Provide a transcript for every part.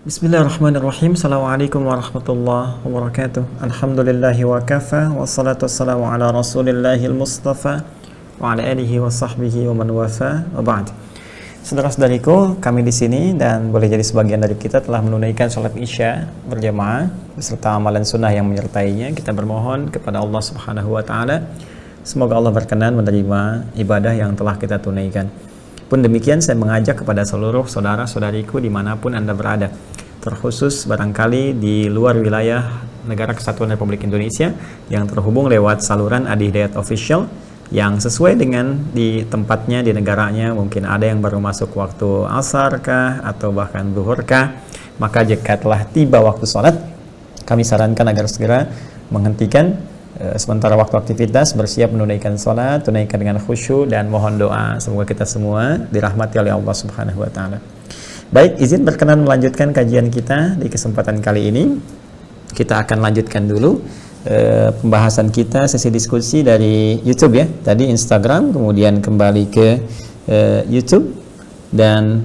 Bismillahirrahmanirrahim. Assalamualaikum warahmatullahi wabarakatuh. Alhamdulillahi wa kafa. Wassalatu wassalamu ala rasulillahil mustafa wa ala alihi wa sahbihi wa man wafa wa ba'd. Saudara-saudariku, kami di sini dan boleh jadi sebagian dari kita telah menunaikan sholat isya berjamaah beserta amalan sunnah yang menyertainya. Kita bermohon kepada Allah Subhanahu wa taala semoga Allah berkenan menerima ibadah yang telah kita tunaikan. Pun demikian, saya mengajak kepada seluruh saudara-saudariku dimanapun Anda berada, terkhusus barangkali di luar wilayah Negara Kesatuan Republik Indonesia yang terhubung lewat saluran Adi Hidayat Official yang sesuai dengan di tempatnya, di negaranya. Mungkin ada yang baru masuk waktu asar kah atau bahkan zuhur kah, maka jika telah tiba waktu sholat, kami sarankan agar segera menghentikan sementara waktu aktivitas, bersiap menunaikan sholat, tunaikan dengan khusyuk dan mohon doa semoga kita semua dirahmati oleh Allah Subhanahu wa taala. Baik, izin berkenan melanjutkan kajian kita di kesempatan kali ini. Kita akan lanjutkan dulu pembahasan kita, sesi diskusi dari YouTube ya. Tadi Instagram, kemudian kembali ke YouTube dan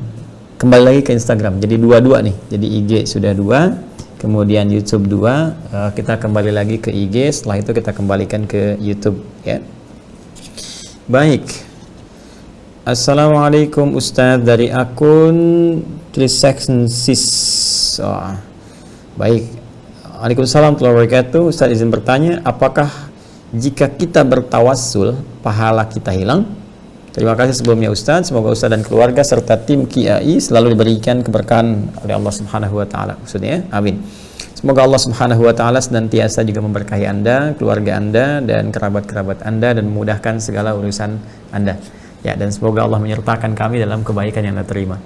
kembali lagi ke Instagram. Jadi dua-dua nih. Jadi IG sudah 2, kemudian YouTube 2, kita kembali lagi ke IG, setelah itu kita kembalikan ke YouTube ya. Baik. Assalamualaikum Ustadz dari akun Trisexensis. Baik. Waalaikumsalam warahmatullahi wabarakatuh. Ustadz izin bertanya, apakah jika kita bertawassul pahala kita hilang? Terima kasih sebelumnya Ustadz, semoga Ustadz dan keluarga serta tim KIAI selalu diberikan keberkahan oleh Allah Subhanahu wa taala. Maksudnya, amin. Semoga Allah Subhanahu wa taala senantiasa juga memberkahi Anda, keluarga Anda dan kerabat-kerabat Anda dan memudahkan segala urusan Anda. Ya, dan semoga Allah menyertakan kami dalam kebaikan yang Anda terima.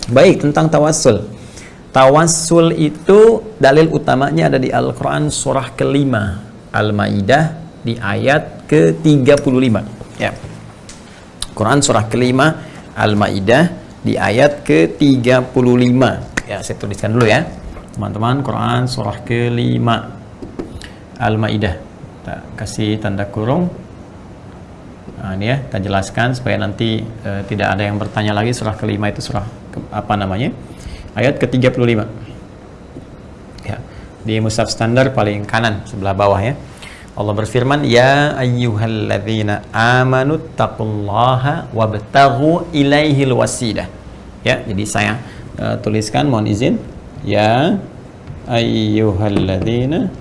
Baik, tentang tawassul. Tawassul itu dalil utamanya ada di Al-Qur'an surah kelima Al-Maidah di ayat ke-35. Ya. Quran surah kelima Al-Maidah di ayat ke-35. Ya, saya tuliskan dulu ya. Teman-teman, Quran surah kelima Al-Maidah. Kita kasih tanda kurung. Nah, ini ya, kita jelaskan supaya nanti tidak ada yang bertanya lagi surah kelima itu surah apa namanya? Ayat ke-35. Ya, di mushaf standar paling kanan sebelah bawah ya. Allah berfirman, ya ayyuhalladzina amanu taqullaha wabtaghu ilaihil wasilah. Ya, jadi saya tuliskan, mohon izin. Ya ayyuhalladzina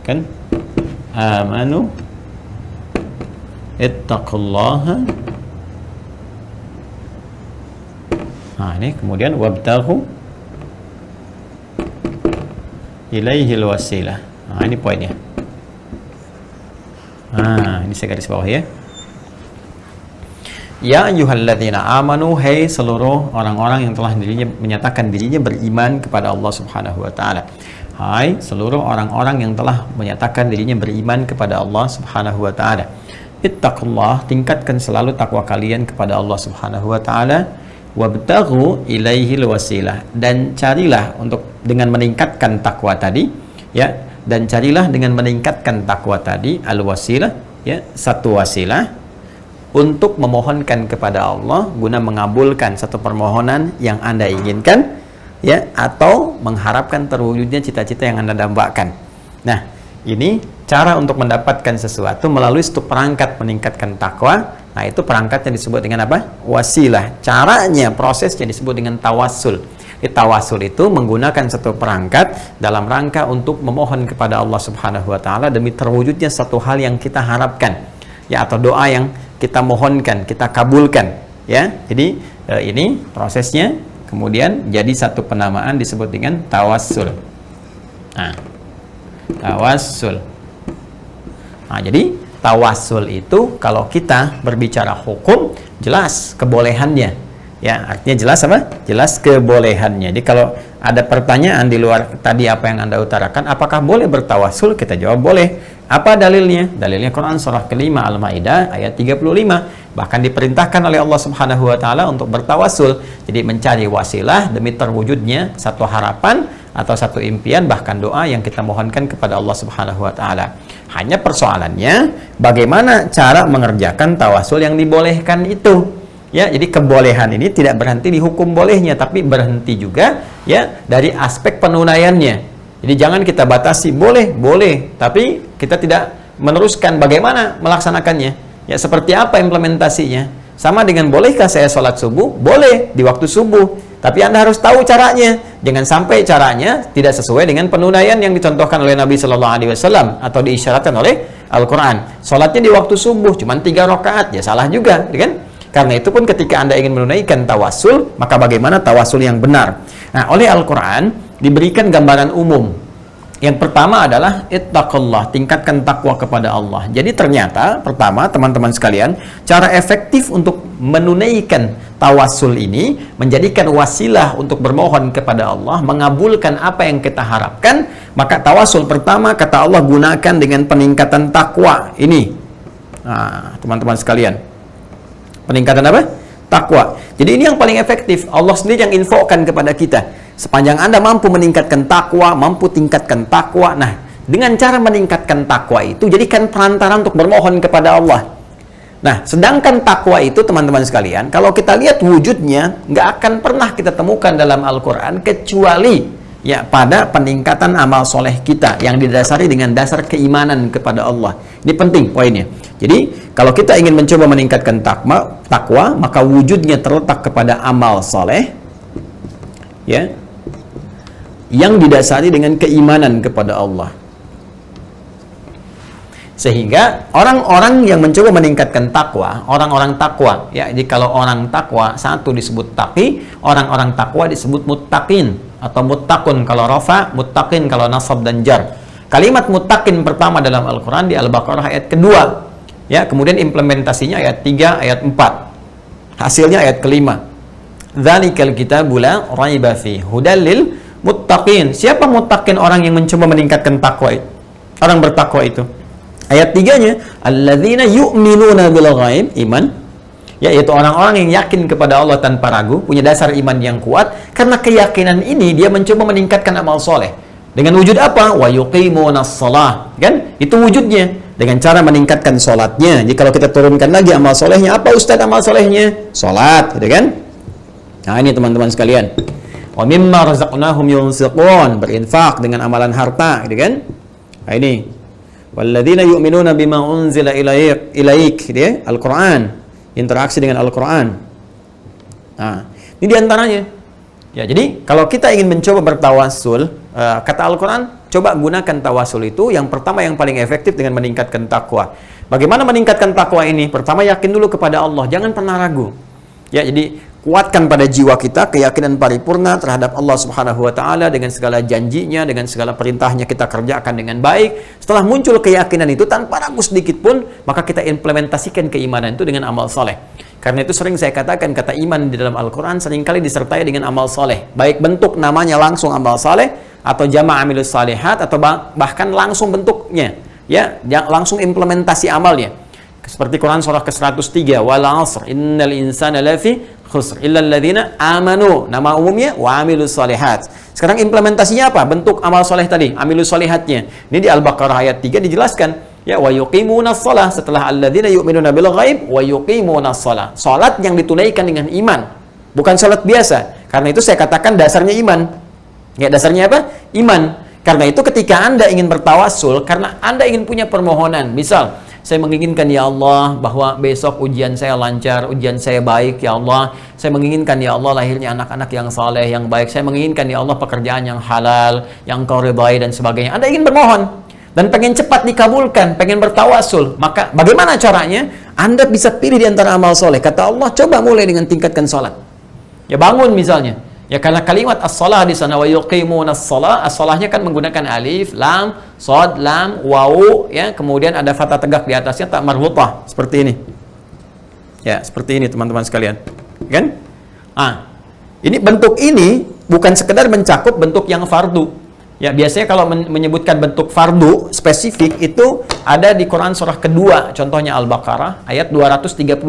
kan amanu ittaqullaha. Nah, ini kemudian wabtaghu ilaihil wasilah. Nah, ini poinnya. Nah, ini saya garis bawah ya. Ya ayyuhalladzina amanu, hai seluruh orang-orang yang telah menyatakan dirinya beriman kepada Allah Subhanahu wa taala. Hai seluruh orang-orang yang telah menyatakan dirinya beriman kepada Allah Subhanahu wa taala. Ittaqullah, tingkatkan selalu takwa kalian kepada Allah Subhanahu wa taala. Wabtaghu ilaihil wasilah, dan carilah untuk dengan meningkatkan takwa tadi ya. Dan carilah dengan meningkatkan takwa tadi al-wasilah ya, satu wasilah untuk memohonkan kepada Allah guna mengabulkan satu permohonan yang Anda inginkan ya, atau mengharapkan terwujudnya cita-cita yang Anda dambakan. Nah, ini cara untuk mendapatkan sesuatu melalui satu perangkat meningkatkan takwa. Nah, itu perangkatnya disebut dengan apa? Wasilah. Caranya, prosesnya disebut dengan tawassul. Tawassul itu menggunakan satu perangkat dalam rangka untuk memohon kepada Allah Subhanahu wa taala demi terwujudnya satu hal yang kita harapkan ya, atau doa yang kita mohonkan, kita kabulkan ya. Jadi ini prosesnya kemudian jadi satu penamaan disebut dengan tawassul. Nah, tawassul. Nah, jadi tawassul itu kalau kita berbicara hukum jelas kebolehannya. Ya, artinya jelas apa? Jelas kebolehannya. Jadi kalau ada pertanyaan di luar tadi apa yang Anda utarakan, apakah boleh bertawassul? Kita jawab boleh. Apa dalilnya? Dalilnya Quran surah kelima Al-Maidah ayat 35. Bahkan diperintahkan oleh Allah Subhanahu wa taala untuk bertawassul. Jadi mencari wasilah demi terwujudnya satu harapan atau satu impian, bahkan doa yang kita mohonkan kepada Allah Subhanahu wa taala. Hanya persoalannya bagaimana cara mengerjakan tawassul yang dibolehkan itu. Ya, jadi kebolehan ini tidak berhenti di hukum bolehnya, tapi berhenti juga ya dari aspek penunaiannya. Jadi jangan kita batasi, boleh, tapi kita tidak meneruskan bagaimana melaksanakannya. Ya, seperti apa implementasinya? Sama dengan bolehkah saya sholat subuh? Boleh di waktu subuh, tapi Anda harus tahu caranya. Jangan sampai caranya tidak sesuai dengan penunaian yang dicontohkan oleh Nabi Shallallahu Alaihi Wasallam atau diisyaratkan oleh Al-Quran. Sholatnya di waktu subuh cuma 3 rakaat, ya salah juga, kan? Karena itu pun ketika Anda ingin menunaikan tawasul, maka bagaimana tawasul yang benar? Nah, oleh Al-Quran diberikan gambaran umum. Yang pertama adalah ittaqullah, tingkatkan takwa kepada Allah. Jadi ternyata pertama teman-teman sekalian, cara efektif untuk menunaikan tawasul ini, menjadikan wasilah untuk bermohon kepada Allah, mengabulkan apa yang kita harapkan, maka tawasul pertama kata Allah gunakan dengan peningkatan takwa ini. Nah, teman-teman sekalian, peningkatan apa? Takwa. Jadi ini yang paling efektif. Allah sendiri yang infokan kepada kita. Sepanjang Anda mampu meningkatkan takwa, mampu tingkatkan takwa. Nah, dengan cara meningkatkan takwa itu, jadikan perantara untuk bermohon kepada Allah. Nah, sedangkan takwa itu teman-teman sekalian, kalau kita lihat wujudnya, nggak akan pernah kita temukan dalam Al-Quran, kecuali ya pada peningkatan amal soleh kita, yang didasari dengan dasar keimanan kepada Allah. Ini penting poinnya. Jadi, kalau kita ingin mencoba meningkatkan takwa, maka wujudnya terletak kepada amal soleh, ya, yang didasari dengan keimanan kepada Allah. Sehingga orang-orang yang mencoba meningkatkan takwa, orang-orang takwa, ya, jadi kalau orang takwa satu disebut taqi, orang-orang takwa disebut muttaqin atau muttaqun kalau rafa, muttaqin kalau nasab dan jar. Kalimat muttaqin pertama dalam Al-Quran di Al-Baqarah ayat kedua, ya, kemudian implementasinya ayat 3, ayat 4, hasilnya ayat kelima. Dzalikal kitabu la raiba fi hudal lil muttaqin. Siapa muttaqin? Orang yang mencoba meningkatkan takwa itu, orang bertakwa itu. Ayat 3-nya, alladzina yu'minuna bil ghaib, iman, yaitu orang-orang yang yakin kepada Allah tanpa ragu, punya dasar iman yang kuat. Karena keyakinan ini dia mencoba meningkatkan amal soleh. Dengan wujud apa? Wa yuqimunas shalah, kan? Itu wujudnya dengan cara meningkatkan sholatnya. Jadi kalau kita turunkan lagi amal solehnya, apa Ustaz amal solehnya? Sholat, gitu kan? Nah, ini teman-teman sekalian. Wa mimma razaqnahum yunfiqun, berinfak dengan amalan harta, gitu kan? Nah, ini walladzina yu'minuna bima unzila ilaik, dia Al-Qur'an, interaksi dengan Al-Qur'an. Nah, ini diantaranya. Ya, jadi kalau kita ingin mencoba bertawasul, kata Al-Quran, coba gunakan tawasul itu. Yang pertama yang paling efektif dengan meningkatkan takwa. Bagaimana meningkatkan takwa ini? Pertama, yakin dulu kepada Allah, jangan pernah ragu. Ya, jadi kuatkan pada jiwa kita keyakinan paripurna terhadap Allah Subhanahu wa taala, dengan segala janjinya, dengan segala perintahnya kita kerjakan dengan baik. Setelah muncul keyakinan itu tanpa ragu sedikit pun, maka kita implementasikan keimanan itu dengan amal soleh. Karena itu sering saya katakan, kata iman di dalam Al-Quran seringkali disertai dengan amal soleh, baik bentuk namanya langsung amal soleh, atau jama' amilus salihat, atau bahkan langsung bentuknya, ya, langsung implementasi amalnya. Seperti Quran surah ke-103, wal 'asr innal insana lafi khusr illal ladzina amanu, nama umumnya wa amilus salihat. Sekarang implementasinya apa? Bentuk amal soleh tadi, amilus salihatnya. Ini di Al-Baqarah ayat 3 dijelaskan, ya, wa yuqimunas shalah, setelah alladzina yu'minuna bil ghaib wa yuqimunas shalah. Salat yang ditunaikan dengan iman, bukan salat biasa. Karena itu saya katakan dasarnya iman. Ya, dasarnya apa? Iman. Karena itu ketika Anda ingin bertawasul, karena Anda ingin punya permohonan, misal saya menginginkan ya Allah bahwa besok ujian saya lancar, ujian saya baik ya Allah. Saya menginginkan ya Allah lahirnya anak-anak yang saleh, yang baik. Saya menginginkan ya Allah pekerjaan yang halal, yang Kau ridhai dan sebagainya. Anda ingin bermohon dan pengen cepat dikabulkan, pengen bertawasul. Maka bagaimana caranya? Anda bisa pilih di antara amal soleh. Kata Allah, coba mulai dengan tingkatkan salat. Ya, bangun misalnya. Ya, karena kalimat as-salah di sana wa yuqimunas shalah, as-salahnya kan menggunakan alif, lam, shad, lam, wawu, ya, kemudian ada fathah tegak di atasnya, tak marhutah, seperti ini. Ya, seperti ini teman-teman sekalian. Kan? Ini bentuk ini bukan sekedar mencakup bentuk yang fardu. Ya, biasanya kalau menyebutkan bentuk fardu spesifik itu ada di Quran surah kedua, contohnya Al-Baqarah ayat 238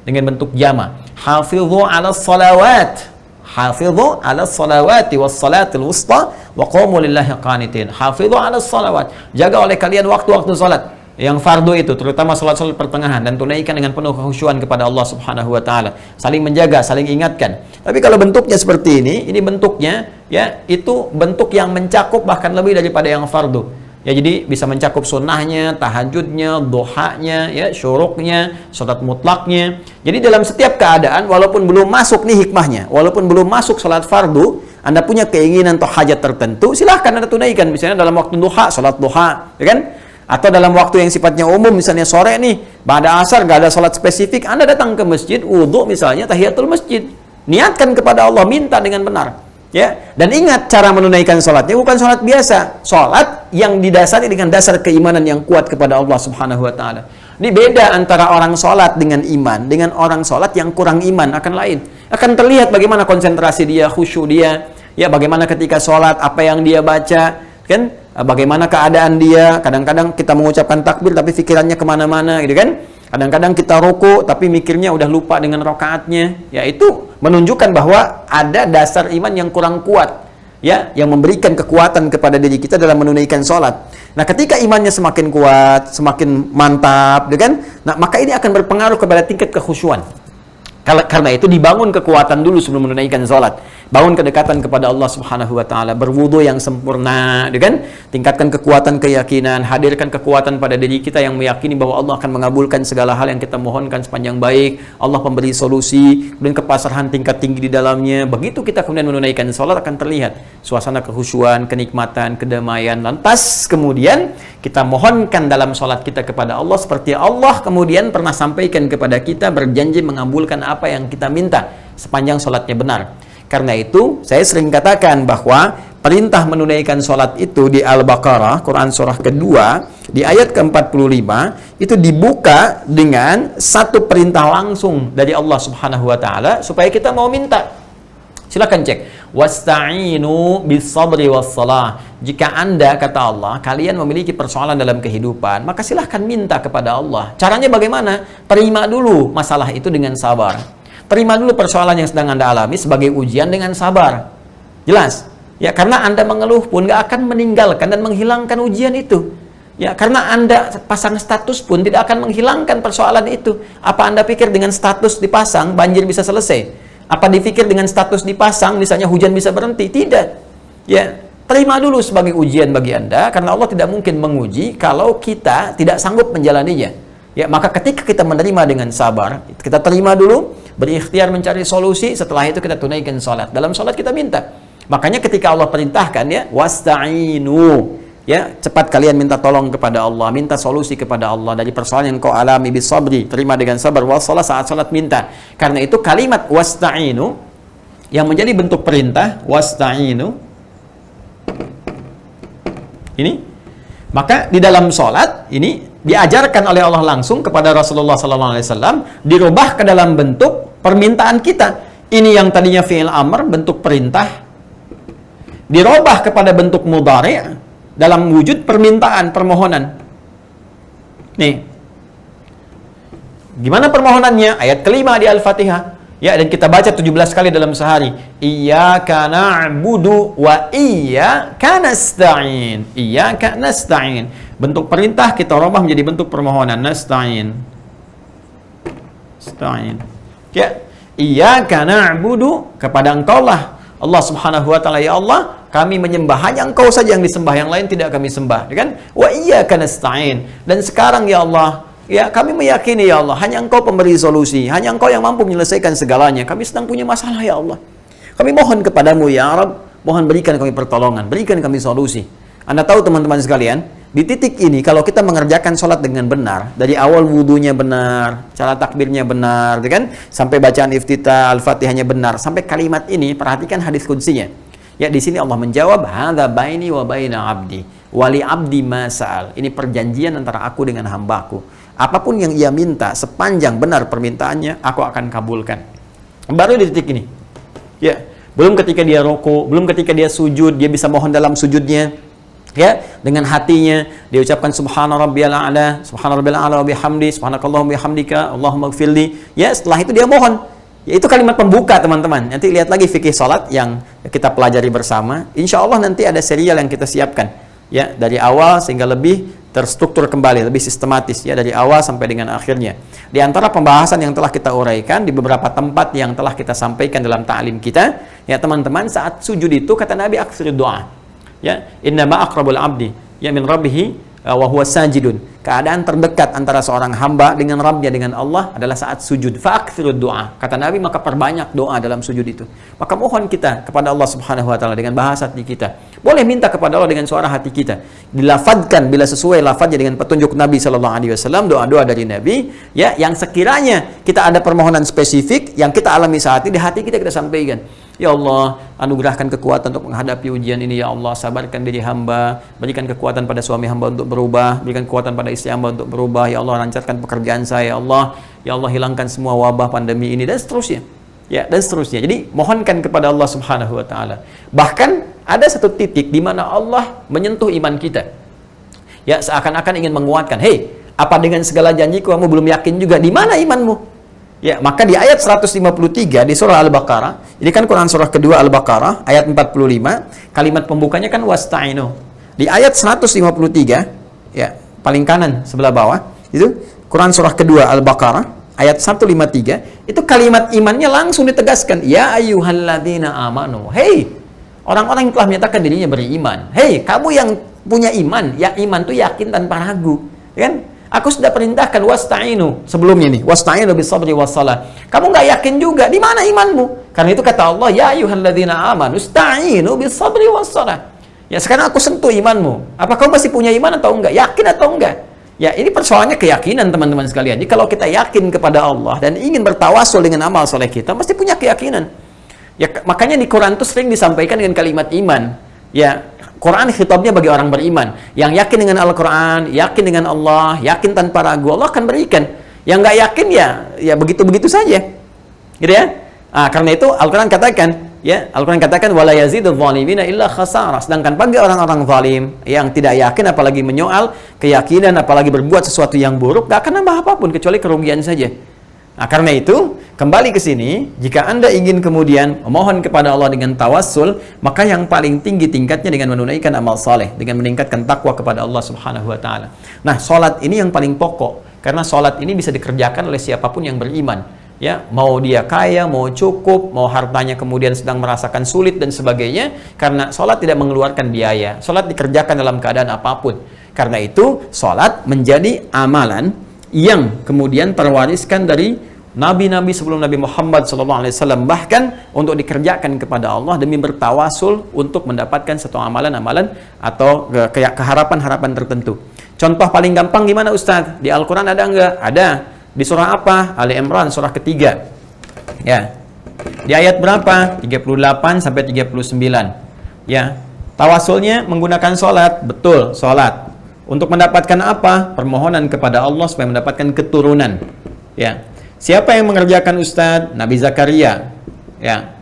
dengan bentuk jama. Hafidhu 'alas salawat. Hafidhu 'alas salawati was salatil wusta wa qumu lillahi qanitin. Hafidhu 'alas salawat. Jaga oleh kalian waktu-waktu salat. yang fardu itu, terutama salat-salat pertengahan, dan tunaikan dengan penuh kekhusyuan kepada Allah Subhanahu wa taala. Saling menjaga, saling ingatkan. Tapi kalau bentuknya seperti ini bentuknya ya itu bentuk yang mencakup bahkan lebih daripada yang fardu. Ya, jadi bisa mencakup sunnahnya, tahajudnya, duhanya, ya, syuruknya, salat mutlaknya. Jadi dalam setiap keadaan, walaupun belum masuk nih hikmahnya, walaupun belum masuk salat fardu, Anda punya keinginan atau hajat tertentu, silahkan Anda tunaikan. Misalnya dalam waktu duha, salat duha, ya kan? Atau dalam waktu yang sifatnya umum, misalnya sore nih, pada asar gak ada salat spesifik, Anda datang ke masjid, wudhu misalnya, tahiyatul masjid. Niatkan kepada Allah, minta dengan benar. Ya, dan ingat cara menunaikan sholatnya bukan sholat biasa, sholat yang didasari dengan dasar keimanan yang kuat kepada Allah Subhanahu wa taala. Ini beda antara orang sholat dengan iman dengan orang sholat yang kurang iman, akan lain. Akan terlihat bagaimana konsentrasi dia, khusyuk dia, ya, bagaimana ketika sholat apa yang dia baca, kan? Bagaimana keadaan dia. Kadang-kadang kita mengucapkan takbir tapi pikirannya kemana-mana, gitu kan? Kadang-kadang kita ruku tapi mikirnya udah lupa dengan rakaatnya. Ya, itu menunjukkan bahwa ada dasar iman yang kurang kuat, ya, yang memberikan kekuatan kepada diri kita dalam menunaikan sholat. Nah, ketika imannya semakin kuat, semakin mantap, kan? Nah, maka ini akan berpengaruh kepada tingkat kekhusyuan. Karena itu dibangun kekuatan dulu sebelum menunaikan sholat. Bangun kedekatan kepada Allah Subhanahu wa taala, berwudu yang sempurna, kan? Tingkatkan kekuatan keyakinan, hadirkan kekuatan pada diri kita yang meyakini bahwa Allah akan mengabulkan segala hal yang kita mohonkan sepanjang baik. Allah pemberi solusi, kemudian kepasrahan tingkat tinggi di dalamnya. Begitu kita kemudian menunaikan sholat akan terlihat suasana kekhusyuan, kenikmatan, kedamaian. Lantas kemudian kita mohonkan dalam sholat kita kepada Allah seperti Allah kemudian pernah sampaikan kepada kita, berjanji mengabulkan apa yang kita minta sepanjang sholatnya benar. Karena itu saya sering katakan bahwa perintah menunaikan sholat itu di Al-Baqarah, Quran surah kedua, di ayat ke-45 itu dibuka dengan satu perintah langsung dari Allah Subhanahu wa taala supaya kita mau minta. Silakan cek, wasta'inu bis-sabri was-salah. Jika Anda, kata Allah, kalian memiliki persoalan dalam kehidupan, maka silahkan minta kepada Allah. Caranya bagaimana? Terima dulu masalah itu dengan sabar. Terima dulu persoalan yang sedang Anda alami sebagai ujian dengan sabar. Jelas? Ya, karena Anda mengeluh pun gak akan meninggalkan dan menghilangkan ujian itu. Ya, karena Anda pasang status pun tidak akan menghilangkan persoalan itu. Apa Anda pikir dengan status dipasang banjir bisa selesai? Apa dipikir dengan status dipasang misalnya hujan bisa berhenti? Tidak. Ya, terima dulu sebagai ujian bagi Anda, karena Allah tidak mungkin menguji kalau kita tidak sanggup menjalaninya. Ya, maka ketika kita menerima dengan sabar, kita terima dulu, berikhtiar mencari solusi, setelah itu kita tunaikan sholat. Dalam sholat kita minta. Makanya ketika Allah perintahkan, ya, wasta'inu, ya, cepat kalian minta tolong kepada Allah, minta solusi kepada Allah dari persoalan yang kau alami bis-sabri, terima dengan sabar, wassalah, saat sholat minta. Karena itu kalimat wasta'inu yang menjadi bentuk perintah, wasta'inu ini, maka di dalam sholat ini diajarkan oleh Allah langsung kepada Rasulullah SAW, dirubah ke dalam bentuk permintaan kita. Ini yang tadinya fi'il amr, bentuk perintah, dirubah kepada bentuk mudhari' dalam wujud permintaan, permohonan. Nih, gimana permohonannya? Ayat kelima di Al-Fatihah. Ya, dan kita baca 17 kali dalam sehari. Iyyaka na'budu wa iyyaka nasta'in. Iyyaka nasta'in. Bentuk perintah kita rubah menjadi bentuk permohonan. Nasta'in. Nasta'in. Ya, iyyaka na'budu, kepada Engkau lah Allah Subhanahu wa taala, ya Allah, kami menyembah, hanya Engkau saja yang disembah, yang lain tidak kami sembah, ya kan? Wa iyyaka nasta'in. Dan sekarang ya Allah, ya, kami meyakini ya Allah, hanya Engkau pemberi solusi, hanya Engkau yang mampu menyelesaikan segalanya. Kami sedang punya masalah ya Allah. Kami mohon kepadamu ya Rabb, mohon berikan kami pertolongan, berikan kami solusi. Anda tahu teman-teman sekalian, di titik ini kalau kita mengerjakan sholat dengan benar, dari awal wudunya benar, cara takbirnya benar, kan? Sampai bacaan iftitah, Al-Fatihahnya benar, sampai kalimat ini, perhatikan hadis qudsinya. Ya, di sini Allah menjawab, hadza baini wa baina abdi, wali abdi ma sa'al. Ini perjanjian antara aku dengan hambaku. Apapun yang ia minta, sepanjang benar permintaannya, aku akan kabulkan. Baru di titik ini. Ya, belum ketika dia rukuk, belum ketika dia sujud, dia bisa mohon dalam sujudnya. Ya, dengan hatinya dia ucapkan subhana rabbiyal a'la, subhana rabbiyal a'la wa bihamdi, subhanakallahumma bihamdika, Allahumma ighfirli. Ya, setelah itu dia mohon. Ya, itu kalimat pembuka, teman-teman. Nanti lihat lagi fikih salat yang kita pelajari bersama. Insya Allah nanti ada serial yang kita siapkan. Ya, dari awal sehingga lebih terstruktur kembali, lebih sistematis ya dari awal sampai dengan akhirnya. Di antara pembahasan yang telah kita uraikan di beberapa tempat yang telah kita sampaikan dalam ta'lim kita, ya teman-teman, saat sujud itu kata Nabi aksir doa. Ya, innama aqrabul abdi ya min rabbih wa huwa sajidun. Keadaan terdekat antara seorang hamba dengan Rabbnya, dengan Allah adalah saat sujud. Fa'aktsirud doa. Kata Nabi, maka perbanyak doa dalam sujud itu. Maka mohon kita kepada Allah Subhanahu wa taala dengan bahasa hati kita. Boleh minta kepada Allah dengan suara hati kita. Dilafadzkan bila sesuai lafadznya dengan petunjuk Nabi sallallahu alaihi wasallam, doa-doa dari Nabi, ya, yang sekiranya kita ada permohonan spesifik yang kita alami saat ini di hati kita sampaikan. Ya Allah, anugerahkan kekuatan untuk menghadapi ujian ini. Ya Allah, sabarkan diri hamba, berikan kekuatan pada suami hamba untuk berubah, berikan kekuatan pada istri hamba untuk berubah. Ya Allah, lancarkan pekerjaan saya. Ya Allah, hilangkan semua wabah pandemi ini, dan seterusnya. Ya, dan seterusnya. Jadi mohonkan kepada Allah Subhanahu wa taala. Bahkan ada satu titik di mana Allah menyentuh iman kita. Ya, seakan-akan ingin menguatkan, "Hei, apa dengan segala janjiku kamu belum yakin juga? Di mana imanmu?" Ya, maka di ayat 153 di surah Al-Baqarah, ini kan Quran surah kedua Al-Baqarah, ayat 45, kalimat pembukanya kan wasta'inu. Di ayat 153, ya, paling kanan sebelah bawah, itu Quran surah kedua Al-Baqarah, ayat 153, itu kalimat imannya langsung ditegaskan. Ya ayyuhalladzina amanu. Hei, orang-orang yang telah menyatakan dirinya beriman. Hei, kamu yang punya iman, ya iman itu yakin tanpa ragu, kan? Aku sudah perintahkan wasta'inu sebelumnya nih, wasta'inu bisabri wassalah. Kamu nggak yakin juga, di mana imanmu? Karena itu kata Allah, ya ayyuhalladzina amanu ista'inu bisabri wassalah. Ya, sekarang aku sentuh imanmu. Apa kamu masih punya iman atau enggak? Yakin atau enggak? Ya, ini persoalannya keyakinan teman-teman sekalian. Jadi kalau kita yakin kepada Allah dan ingin bertawasul dengan amal soleh kita, mesti punya keyakinan. Ya, makanya di Quran itu sering disampaikan dengan kalimat iman. Ya, Quran khitabnya bagi orang beriman yang yakin dengan Al-Quran, yakin dengan Allah, yakin tanpa ragu, Allah akan berikan. Yang nggak yakin ya begitu-begitu saja, gitu ya. Karena itu Al-Quran katakan, ya, Al-Quran katakan wala yazidul zalimina illa khasara. Sedangkan bagi orang-orang zalim yang tidak yakin, apalagi menyoal keyakinan, apalagi berbuat sesuatu yang buruk, nggak akan nambah apapun kecuali kerugian saja. Karena itu, kembali ke sini, jika Anda ingin kemudian memohon kepada Allah dengan tawassul, maka yang paling tinggi tingkatnya dengan menunaikan amal saleh, dengan meningkatkan takwa kepada Allah Subhanahu wa taala. Nah, salat ini yang paling pokok, karena salat ini bisa dikerjakan oleh siapapun yang beriman. Ya, mau dia kaya, mau cukup, mau hartanya kemudian sedang merasakan sulit dan sebagainya, karena salat tidak mengeluarkan biaya. Salat dikerjakan dalam keadaan apapun. Karena itu, salat menjadi amalan yang kemudian terwariskan dari nabi-nabi sebelum Nabi Muhammad SAW, bahkan untuk dikerjakan kepada Allah demi bertawasul untuk mendapatkan satu amalan-amalan atau keharapan-harapan tertentu. Contoh paling gampang gimana Ustaz? Di Al-Quran ada enggak? Ada. Di surah apa? Ali Imran, surah ketiga. Ya. Di ayat berapa? 38 sampai 39. Ya. Tawasulnya menggunakan sholat. Betul, sholat. Untuk mendapatkan apa? Permohonan kepada Allah supaya mendapatkan keturunan. Ya. Siapa yang mengerjakan Ustadz? Nabi Zakaria. Ya.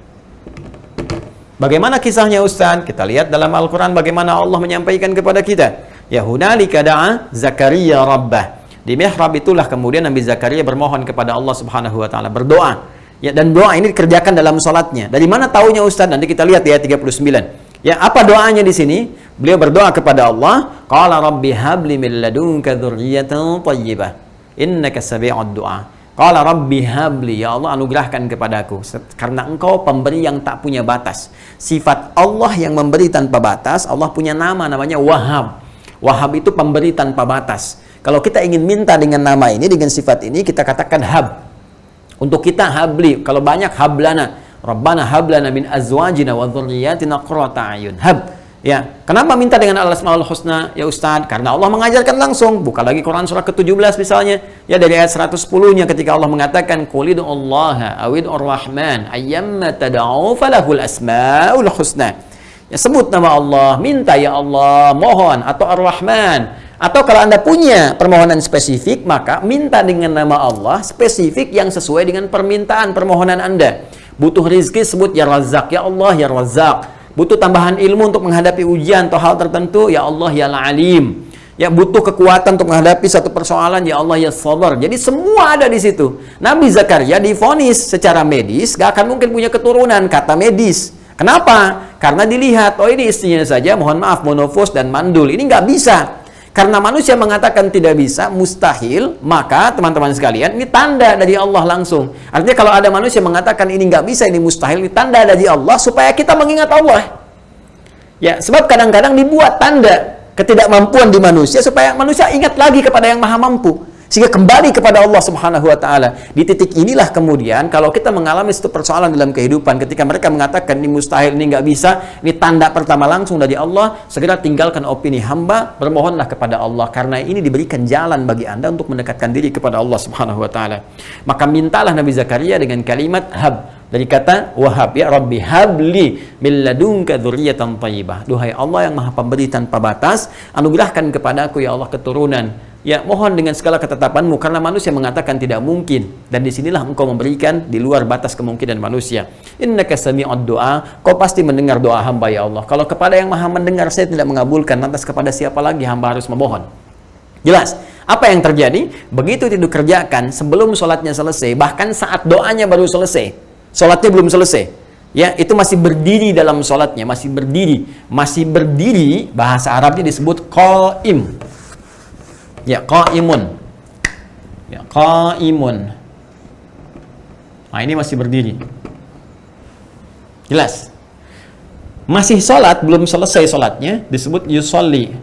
Bagaimana kisahnya Ustadz? Kita lihat dalam Al-Quran bagaimana Allah menyampaikan kepada kita. Ya hunalika da'a Zakaria rabbah. Di mihrab itulah kemudian Nabi Zakaria bermohon kepada Allah Subhanahu wa taala, berdoa. Ya, dan doa ini dikerjakan dalam salatnya. Dari mana taunya Ustadz? Nanti kita lihat ya 39. Ya, apa doanya di sini? Beliau berdoa kepada Allah, qala rabbi habli min ladunka dzurriyyatan thayyibah innaka sami'ud du'a. Qala rabbi habli, ya Allah anugerahkan kepadaku, karena engkau pemberi yang tak punya batas. Sifat Allah yang memberi tanpa batas. Allah punya nama, namanya Wahhab. Wahhab itu pemberi tanpa batas. Kalau kita ingin minta dengan nama ini, dengan sifat ini, kita katakan hab. Untuk kita habli, kalau banyak hablana, Rabbana hablana min azwajina wa dzurriyyatina qurrata a'yun. Hab. Ya, kenapa minta dengan al-asmaul husna ya Ustaz? Karena Allah mengajarkan langsung. Buka lagi Quran surah ke-17 misalnya, ya dari ayat 110-nya ketika Allah mengatakan qul ud'ullaha aw ud'ur rahman ayyamma tad'u falahul asmaul husna. Ya, sebut nama Allah, minta ya Allah, mohon, atau Ar-Rahman. Atau kalau Anda punya permohonan spesifik, maka minta dengan nama Allah spesifik yang sesuai dengan permintaan permohonan Anda. Butuh rizki, sebut ya Razzaq, ya Allah ya Razzaq. Butuh tambahan ilmu untuk menghadapi ujian atau hal tertentu, ya Allah ya Alim. Ya, butuh kekuatan untuk menghadapi satu persoalan, ya Allah ya Sabar. Jadi semua ada di situ. Nabi Zakaria divonis secara medis gak akan mungkin punya keturunan, kata medis. Kenapa? Karena dilihat, oh ini istrinya saja, mohon maaf, monofos dan mandul. Ini nggak bisa. karena manusia mengatakan tidak bisa, mustahil, maka teman-teman sekalian, ini tanda dari Allah langsung. Artinya kalau ada manusia mengatakan ini nggak bisa, ini mustahil, ini tanda dari Allah supaya kita mengingat Allah. Ya, sebab kadang-kadang dibuat tanda ketidakmampuan di manusia supaya manusia ingat lagi kepada yang maha mampu. Sehingga kembali kepada Allah Subhanahu wa ta'ala. Di titik inilah kemudian kalau kita mengalami satu persoalan dalam kehidupan, ketika mereka mengatakan ini mustahil, ini nggak bisa, ini tanda pertama langsung dari Allah, segera tinggalkan opini hamba, bermohonlah kepada Allah, karena ini diberikan jalan bagi Anda untuk mendekatkan diri kepada Allah Subhanahu wa ta'ala. Maka mintalah Nabi Zakaria dengan kalimat hab, dari kata wahab, ya Rabbi habli min ladunka dzurriyyatan thayyibah. Duhai Allah yang maha pemberi tanpa batas, anugerahkan kepadaku ya Allah keturunan. Ya, mohon dengan segala ketetapanmu, karena manusia mengatakan tidak mungkin, dan disinilah engkau memberikan di luar batas kemungkinan manusia. Innaka sami'ud du'a, kau pasti mendengar doa hamba ya Allah. Kalau kepada yang maha mendengar saya tidak mengabulkan, lantas kepada siapa lagi hamba harus memohon? Jelas, apa yang terjadi? Begitu itu dikerjakan sebelum sholatnya selesai, bahkan saat doanya baru selesai, sholatnya belum selesai, ya, itu masih berdiri dalam sholatnya, masih berdiri, bahasa Arabnya disebut qaim. Ya, qaimun. Ya, qaimun. Nah, ini masih berdiri. Jelas. Masih sholat, belum selesai sholatnya, disebut yusolli.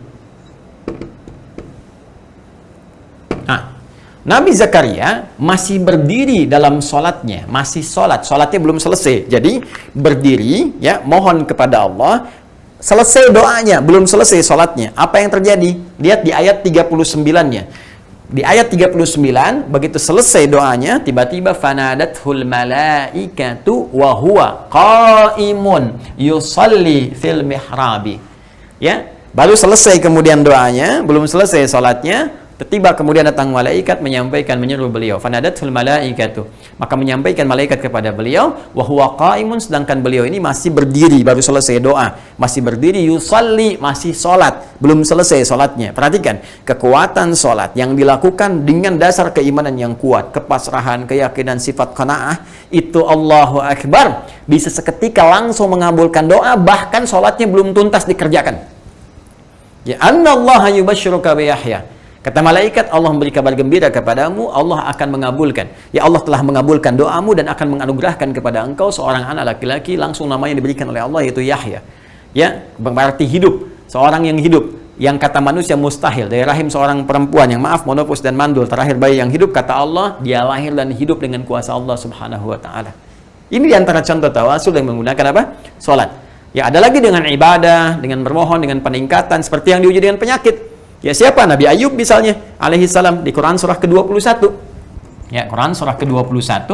Nah, Nabi Zakaria masih berdiri dalam sholatnya, masih sholatnya belum selesai. Jadi, berdiri, ya, mohon kepada Allah. Selesai doanya, belum selesai sholatnya. Apa yang terjadi? Lihat di ayat 39-nya. Di ayat 39, begitu selesai doanya, tiba-tiba fanadathul malaikatu wa huwa qaimun yusalli fil mihrabi. Ya, baru selesai kemudian doanya, belum selesai sholatnya. Tiba kemudian datang malaikat menyampaikan, menyuruh beliau, fanadathul malaikatu, maka menyampaikan malaikat kepada beliau, wa huwa qaimun, sedangkan beliau ini masih berdiri, baru selesai doa, masih berdiri, yusalli, masih sholat, belum selesai sholatnya. Perhatikan, kekuatan sholat yang dilakukan dengan dasar keimanan yang kuat, kepasrahan, keyakinan, sifat qanaah, itu Allahu Akbar, bisa seketika langsung mengabulkan doa, bahkan sholatnya belum tuntas dikerjakan. Ya, annallaha yubashshiruka bi Yahya. Kata malaikat, Allah memberi kabar gembira kepadamu, Allah akan mengabulkan. Ya, Allah telah mengabulkan doamu dan akan menganugerahkan kepada engkau seorang anak laki-laki, langsung namanya diberikan oleh Allah, yaitu Yahya. Ya, berarti hidup. Seorang yang hidup, yang kata manusia mustahil, dari rahim seorang perempuan yang maaf, monopus dan mandul, terakhir bayi yang hidup, kata Allah, dia lahir dan hidup dengan kuasa Allah Subhanahu wa ta'ala. Ini diantara contoh tawasul yang menggunakan apa? Sholat. Ya, ada lagi dengan ibadah, dengan bermohon, dengan peningkatan, seperti yang diuji dengan penyakit. Ya, siapa? Nabi Ayub misalnya, alaihi salam, di Quran surah ke-21. Ya, Quran surah ke-21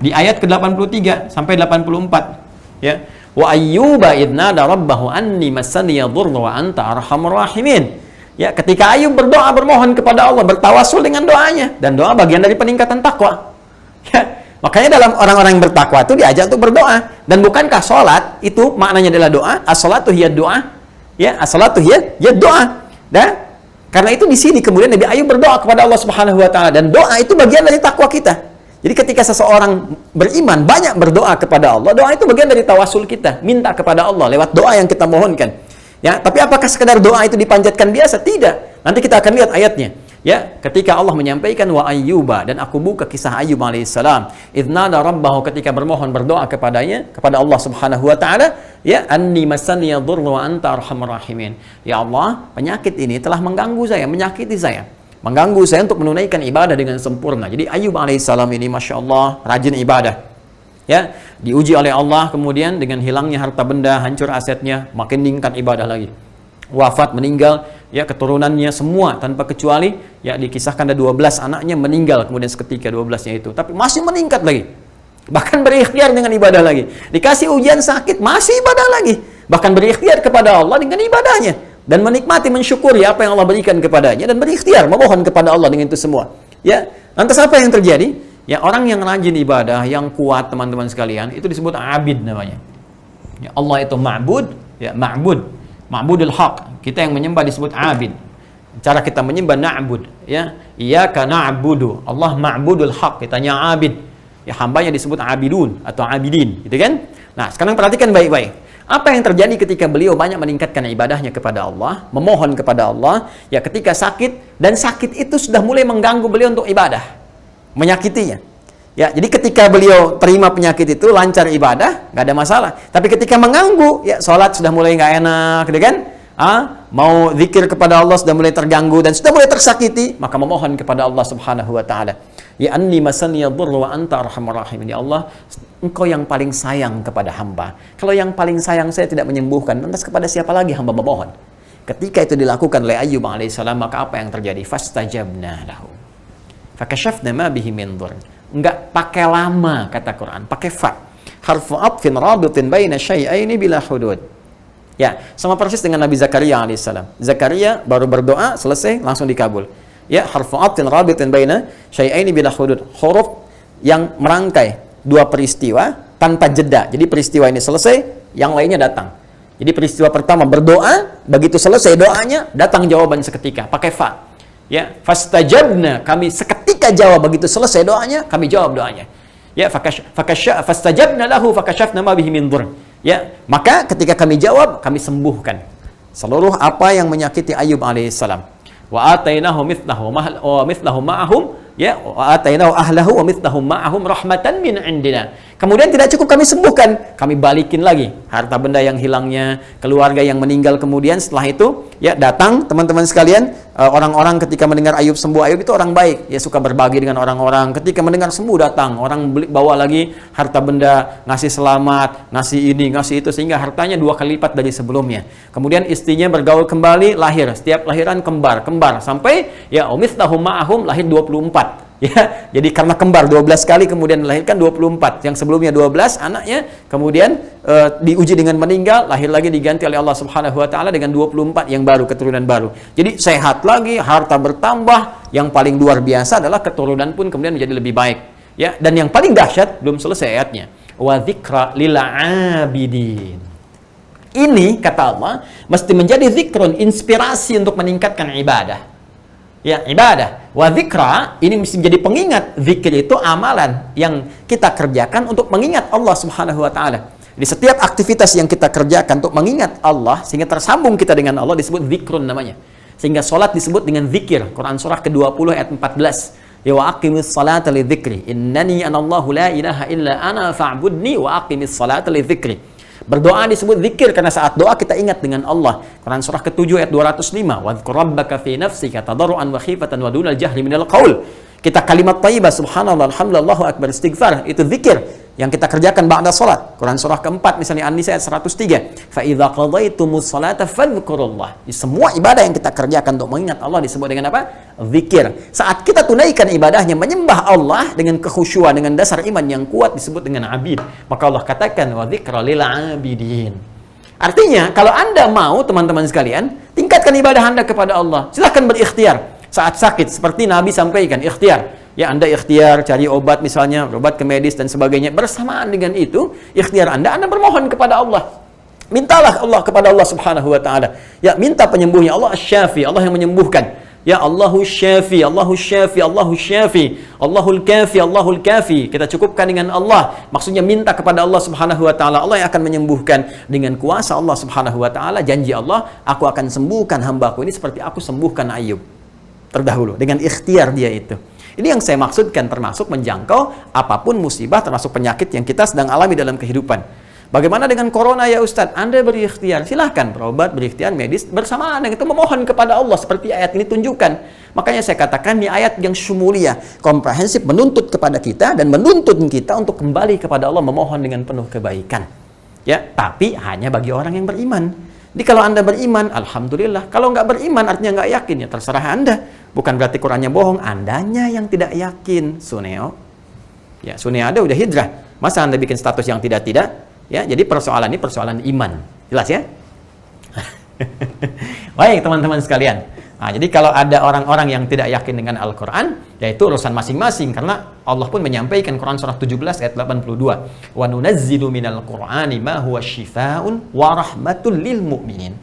di ayat ke-83 sampai 84. Ya, wa ayyuba idnada rabbahu anni massaniya dhurru wa anta arhamur rahimin. Ya, ketika Ayub berdoa, bermohon kepada Allah, bertawasul dengan doanya, dan doa bagian dari peningkatan takwa. Ya, makanya dalam orang-orang yang bertakwa itu diajak untuk berdoa. Dan bukankah sholat itu maknanya adalah doa? As-sholatu hiya doa. Ya, as-sholatu hiya doa. Dan karena itu di sini kemudian Nabi Ayub berdoa kepada Allah Subhanahu wa ta'ala, dan doa itu bagian dari takwa kita. Jadi ketika seseorang beriman banyak berdoa kepada Allah, doa itu bagian dari tawasul kita, minta kepada Allah lewat doa yang kita mohonkan. Ya, tapi apakah sekedar doa itu dipanjatkan biasa? Tidak. Nanti kita akan lihat ayatnya. Ya, ketika Allah menyampaikan wa ayyuba, dan aku buka kisah Ayub alaihissalam, idnada rabbahu, ketika bermohon berdoa kepadanya, kepada Allah Subhanahu wa ta'ala, ya, anni massaniya dhurru wa anta arhamur rahimin. Ya Allah, penyakit ini telah mengganggu saya, menyakiti saya, mengganggu saya untuk menunaikan ibadah dengan sempurna. Jadi Ayub alaihissalam ini masya Allah rajin ibadah. Ya, diuji oleh Allah kemudian dengan hilangnya harta benda, hancur asetnya, makin meningkat ibadah lagi. Wafat, meninggal, ya, keturunannya semua tanpa kecuali, ya, dikisahkan ada 12 anaknya meninggal kemudian seketika 12-nya itu, tapi masih meningkat lagi, bahkan berikhtiar dengan ibadah lagi. Dikasih ujian sakit, masih ibadah lagi, bahkan berikhtiar kepada Allah dengan ibadahnya, dan menikmati, mensyukuri apa yang Allah berikan kepadanya, dan berikhtiar memohon kepada Allah dengan itu semua. Ya, lantas apa yang terjadi? Ya, orang yang rajin ibadah, yang kuat, teman-teman sekalian, itu disebut abid namanya. Ya, Allah itu ma'bud, ya, ma'budul haq. Kita yang menyembah disebut abid. Cara kita menyembah na'bud, ya. Iyyaka na'budu. Allah ma'budul haq, kitanya abid. Ya, hambanya disebut abidun atau abidin, gitu kan? Nah, sekarang perhatikan baik-baik. Apa yang terjadi ketika beliau banyak meningkatkan ibadahnya kepada Allah, memohon kepada Allah, ya ketika sakit, dan sakit itu sudah mulai mengganggu beliau untuk ibadah, menyakitinya. Ya, jadi ketika beliau terima penyakit itu, lancar ibadah, nggak ada masalah. Tapi ketika mengganggu, ya sholat sudah mulai nggak enak, gitu kan? Mau zikir kepada Allah sudah mulai terganggu dan sudah mulai tersakiti, maka memohon kepada Allah Subhanahu wa taala. Ya anni masani yadhurru wa anta arhamur rahimin. Ya Allah, Engkau yang paling sayang kepada hamba. Kalau yang paling sayang saya tidak menyembuhkan, lantas kepada siapa lagi hamba memohon? Ketika itu dilakukan oleh Ayyub alaihissalam, maka apa yang terjadi? Fastajabna lahu. Fakashafna ma bihi min dhur. Enggak pakai lama kata Quran, pakai fa. Harfu atfin rabitin baina syai'aini bila hudud. Ya, sama persis dengan Nabi Zakaria alaihissalam. Zakaria baru berdoa, selesai, langsung dikabul. Ya, harfu atfin rabitin baina syai'aini bila hudud. Huruf yang merangkai dua peristiwa tanpa jeda. Jadi peristiwa ini selesai, yang lainnya datang. Jadi peristiwa pertama berdoa, begitu selesai doanya, datang jawaban seketika, pakai fa. Ya, fastajabna, kami seketika jawab, begitu selesai doanya, kami jawab doanya. Ya, fastajabna lahu fakashafna ma bihi min dhur. Ya, maka ketika kami jawab, kami sembuhkan seluruh apa yang menyakiti Ayyub alaihissalam. Wa atainahu mithlahu ma'ahum, ya, wa atainahu ahlahu wa mithlahu ma'ahum rahmatan min indina. Kemudian tidak cukup kami sembuhkan, kami balikin lagi harta benda yang hilangnya, keluarga yang meninggal. Kemudian setelah itu, ya, datang teman-teman sekalian, orang-orang ketika mendengar Ayub sembuh. Ayub itu orang baik, ya, suka berbagi dengan orang-orang. Ketika mendengar sembuh, datang orang bawa lagi harta benda, ngasih selamat, ngasih ini, ngasih itu, sehingga hartanya 2 kali lipat dari sebelumnya. Kemudian istrinya bergaul kembali, lahir, setiap lahiran kembar sampai, ya, umithlahu ma'ahum, lahir 24. Ya, jadi karena kembar 12 kali, kemudian melahirkan 24. Yang sebelumnya 12 anaknya, kemudian diuji dengan meninggal, lahir lagi, diganti oleh Allah Subhanahu wa taala dengan 24 yang baru, keturunan baru. Jadi sehat lagi, harta bertambah, yang paling luar biasa adalah keturunan pun kemudian menjadi lebih baik. Ya, dan yang paling dahsyat belum selesai ayatnya. Wa dzikra lil abidin. Ini kata Allah mesti menjadi zikrun, inspirasi untuk meningkatkan ibadah. Ya, ibadah. Wa dzikra, ini mesti menjadi pengingat. Zikir itu amalan yang kita kerjakan untuk mengingat Allah Subhanahu wa taala. Di setiap aktivitas yang kita kerjakan untuk mengingat Allah sehingga tersambung kita dengan Allah disebut zikrun namanya. Sehingga salat disebut dengan zikir. Quran surah ke-20 ayat 14. Ya wa aqimis salata li dzikri. Innani anallahu la ilaha illa ana fa'budni wa aqimis salata li dzikri. Berdoa disebut zikir karena saat doa kita ingat dengan Allah. Quran surah ke-7 ayat 205. Wadhkur rabbaka fi nafsika tadarruan wa khifatan wa dunal jahri minal qaul. Kita kalimat thayyibah subhanallah, alhamdulillah, Allahu akbar, istighfar, itu zikir yang kita kerjakan ba'da salat. Quran surah ke-4 misalnya An-Nisa ayat 103. Fa idza qadaitumus salata fadhkurullah. Semua ibadah yang kita kerjakan untuk mengingat Allah disebut dengan apa? Zikir. Saat kita tunaikan ibadahnya menyembah Allah dengan kekhusyuan, dengan dasar iman yang kuat disebut dengan abid. Maka Allah katakan wa dzikra lil abidin. Artinya, kalau Anda mau teman-teman sekalian, tingkatkan ibadah Anda kepada Allah. Silahkan berikhtiar. Saat sakit, seperti Nabi sampaikan, ikhtiar. Ya, Anda ikhtiar, cari obat misalnya, obat ke medis dan sebagainya. Bersamaan dengan itu, ikhtiar Anda bermohon kepada Allah. Mintalah Allah kepada Allah Subhanahu wa taala. Ya, minta penyembuhnya. Allah Asy-Syafi, Allah yang menyembuhkan. Ya, Allahu Syafi, Allahu Syafi, Allahu Syafi, Allahul Kafi, Allahul Kafi. Kita cukupkan dengan Allah. Maksudnya minta kepada Allah Subhanahu wa taala. Allah yang akan menyembuhkan dengan kuasa Allah Subhanahu wa taala. Janji Allah, aku akan sembuhkan hambaku ini seperti aku sembuhkan Ayub terdahulu, dengan ikhtiar dia itu. Ini yang saya maksudkan, termasuk menjangkau apapun musibah, termasuk penyakit yang kita sedang alami dalam kehidupan. Bagaimana dengan corona ya Ustadz? Anda berikhtiar, silahkan berobat, berikhtiar medis, bersamaan dengan itu memohon kepada Allah seperti ayat ini tunjukkan. Makanya saya katakan ini ayat yang syumuliyah, komprehensif, menuntut kepada kita dan menuntut kita untuk kembali kepada Allah memohon dengan penuh kebaikan. Ya, tapi hanya bagi orang yang beriman. Jadi kalau Anda beriman, alhamdulillah. Kalau nggak beriman, artinya nggak yakin, ya terserah Anda. Bukan berarti Qurannya bohong, Andanya yang tidak yakin. Suneo. Ya, Suneo ada udah hijrah. Masa Anda bikin status yang tidak-tidak? Ya, jadi persoalan ini persoalan iman. Jelas ya? Baik teman-teman sekalian. Nah, jadi kalau ada orang-orang yang tidak yakin dengan Al-Quran, yaitu urusan masing-masing, karena Allah pun menyampaikan Quran surah 17 ayat 82. Wa nunazzilu minal Qur'ani ma huwa syifaa'un wa rahmatul lil mu'minin.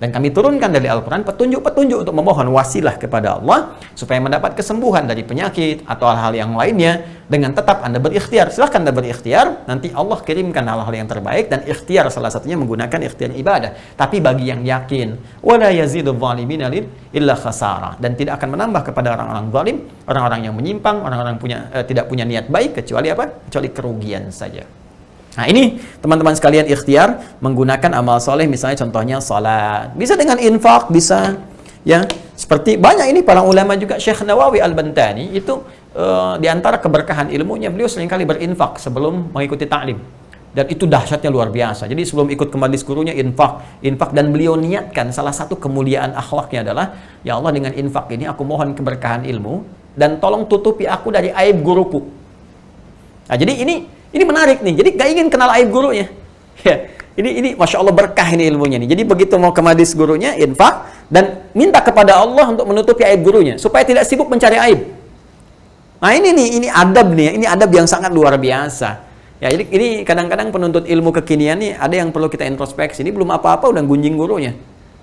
Dan kami turunkan dari Al-Quran petunjuk-petunjuk untuk memohon wasilah kepada Allah supaya mendapat kesembuhan dari penyakit atau hal-hal yang lainnya dengan tetap Anda berikhtiar. Silahkan Anda berikhtiar, nanti Allah kirimkan hal-hal yang terbaik, dan ikhtiar salah satunya menggunakan ikhtiar ibadah. Tapi bagi yang yakin, wala yazidul zalimina illa khasara, dan tidak akan menambah kepada orang-orang zalim, orang-orang yang menyimpang, orang-orang tidak punya niat baik, kecuali apa? Kecuali kerugian saja. Nah ini teman-teman sekalian, ikhtiar menggunakan amal soleh, misalnya contohnya salat, bisa dengan infak, bisa ya, seperti banyak ini para ulama juga. Syekh Nawawi Al-Bantani itu diantara keberkahan ilmunya, beliau seringkali berinfak sebelum mengikuti ta'lim, dan itu dahsyatnya luar biasa. Jadi sebelum ikut ke majelis gurunya infak, dan beliau niatkan salah satu kemuliaan akhlaknya adalah, ya Allah, dengan infak ini aku mohon keberkahan ilmu dan tolong tutupi aku dari aib guruku. Nah jadi ini menarik nih, jadi gak ingin kenal aib gurunya. Ya, ini Masya Allah berkah ini ilmunya nih. Jadi begitu mau ke majlis gurunya, infak, dan minta kepada Allah untuk menutupi aib gurunya, supaya tidak sibuk mencari aib. Nah ini adab nih, ini adab yang sangat luar biasa. Ya, ini kadang-kadang penuntut ilmu kekinian nih, ada yang perlu kita introspeksi. Ini belum apa-apa udah gunjing gurunya.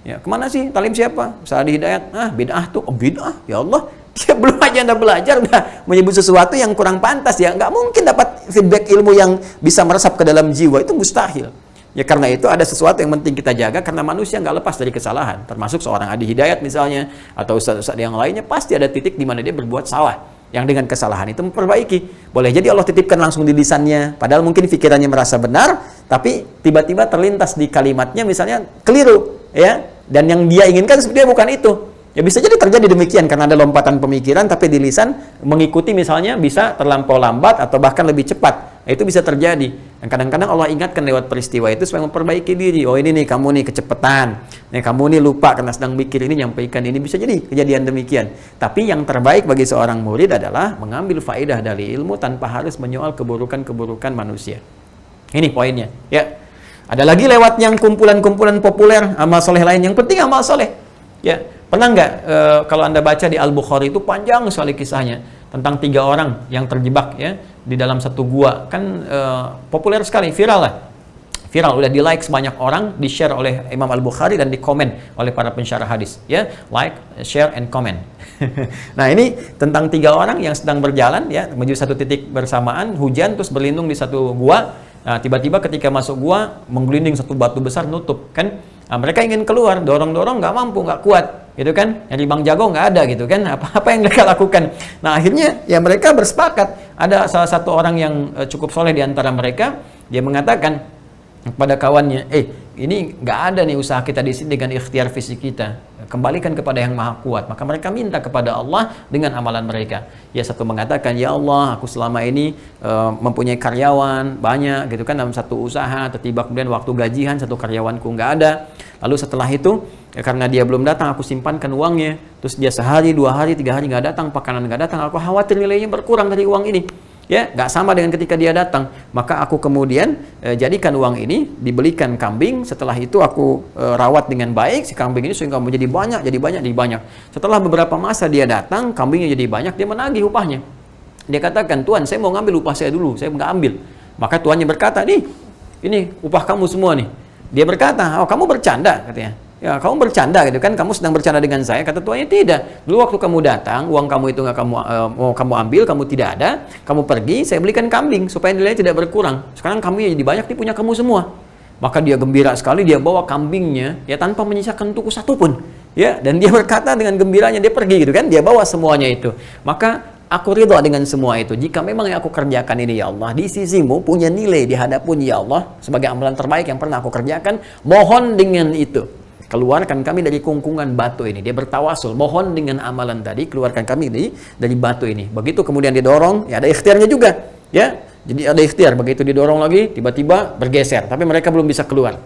Ya, kemana sih? Talim siapa? Saadi Hidayat. Bid'ah tuh. Oh, bid'ah. Ya Allah. Ya, belum aja Anda belajar udah menyebut sesuatu yang kurang pantas, ya nggak mungkin dapat feedback ilmu yang bisa meresap ke dalam jiwa, itu mustahil. Ya karena itu ada sesuatu yang penting kita jaga, karena manusia nggak lepas dari kesalahan, termasuk seorang Adi Hidayat misalnya, atau ustaz-ustaz yang lainnya, pasti ada titik di mana dia berbuat salah, yang dengan kesalahan itu memperbaiki. Boleh jadi Allah titipkan langsung di lisannya, padahal mungkin pikirannya merasa benar, tapi tiba-tiba terlintas di kalimatnya misalnya keliru, ya, dan yang dia inginkan sebenarnya bukan itu. Ya bisa jadi terjadi demikian karena ada lompatan pemikiran, tapi di lisan mengikuti misalnya bisa terlampau lambat atau bahkan lebih cepat. Nah, itu bisa terjadi. Dan kadang-kadang Allah ingatkan lewat peristiwa itu supaya memperbaiki diri. Oh ini nih kamu nih kecepatan. Nih kamu nih lupa karena sedang mikir ini, nyampaikan ini. Bisa jadi kejadian demikian. Tapi yang terbaik bagi seorang murid adalah mengambil faedah dari ilmu tanpa harus menyoal keburukan-keburukan manusia. Ini poinnya. Ya. Ada lagi lewat yang kumpulan-kumpulan populer amal soleh lain. Yang penting amal soleh. Ya. Pernah nggak kalau Anda baca di Al-Bukhari itu panjang sekali kisahnya tentang 3 orang yang terjebak ya di dalam satu gua, kan populer sekali, viral lah. Viral, udah di like sebanyak orang, di share oleh Imam Al-Bukhari dan di komen oleh para pensyarah hadis ya, like, share, and comment. Nah ini tentang 3 orang yang sedang berjalan ya menuju satu titik bersamaan, hujan, terus berlindung di satu gua. Nah tiba-tiba ketika masuk gua menggelinding satu batu besar nutup kan. Nah, mereka ingin keluar, dorong-dorong nggak mampu, nggak kuat, gitu kan? Nyari Bang Jago nggak ada, gitu kan? Apa yang mereka lakukan? Nah, akhirnya ya mereka bersepakat. Ada salah satu orang yang cukup soleh di antara mereka, dia mengatakan kepada kawannya, ini nggak ada nih usaha kita di sini dengan ikhtiar fisik kita. Kembalikan kepada yang maha kuat. Maka mereka minta kepada Allah dengan amalan mereka. Ya satu mengatakan, ya Allah, aku selama ini mempunyai karyawan banyak, gitu kan, dalam satu usaha. Tiba-tiba kemudian waktu gajian satu karyawanku nggak ada. Lalu setelah itu, ya karena dia belum datang, aku simpankan uangnya. Terus dia sehari, 2 hari, 3 hari nggak datang, pakanan nggak datang. Aku khawatir nilainya berkurang dari uang ini. Ya, nggak sama dengan ketika dia datang. Maka aku kemudian jadikan uang ini, dibelikan kambing. Setelah itu aku rawat dengan baik si kambing ini sehingga menjadi banyak. Setelah beberapa masa dia datang, kambingnya jadi banyak, dia menagih upahnya. Dia katakan, Tuhan, saya mau ngambil upah saya dulu, saya nggak ambil. Maka tuannya berkata, ini upah kamu semua nih. Dia berkata, oh kamu bercanda, katanya. Ya, kamu bercanda gitu kan, kamu sedang bercanda dengan saya. Kata tuannya, tidak. Dulu waktu kamu datang, uang kamu itu nggak mau kamu ambil, kamu tidak ada, kamu pergi, saya belikan kambing supaya nilainya tidak berkurang. Sekarang kambingnya jadi banyak, punya kamu semua. Maka dia gembira sekali, dia bawa kambingnya ya tanpa menyisakan tuku satu pun. Ya, dan dia berkata dengan gembiranya, dia pergi gitu kan, dia bawa semuanya itu. Maka aku ridha dengan semua itu. Jika memang yang aku kerjakan ini ya Allah, di sisimu punya nilai di hadapun ya Allah, sebagai amalan terbaik yang pernah aku kerjakan, mohon dengan itu. Keluarkan kami dari kungkungan batu ini. Dia bertawasul, mohon dengan amalan tadi, keluarkan kami dari batu ini. Begitu kemudian didorong, ya ada ikhtiarnya juga. Ya, jadi ada ikhtiar. Begitu didorong lagi, tiba-tiba bergeser. Tapi mereka belum bisa keluar.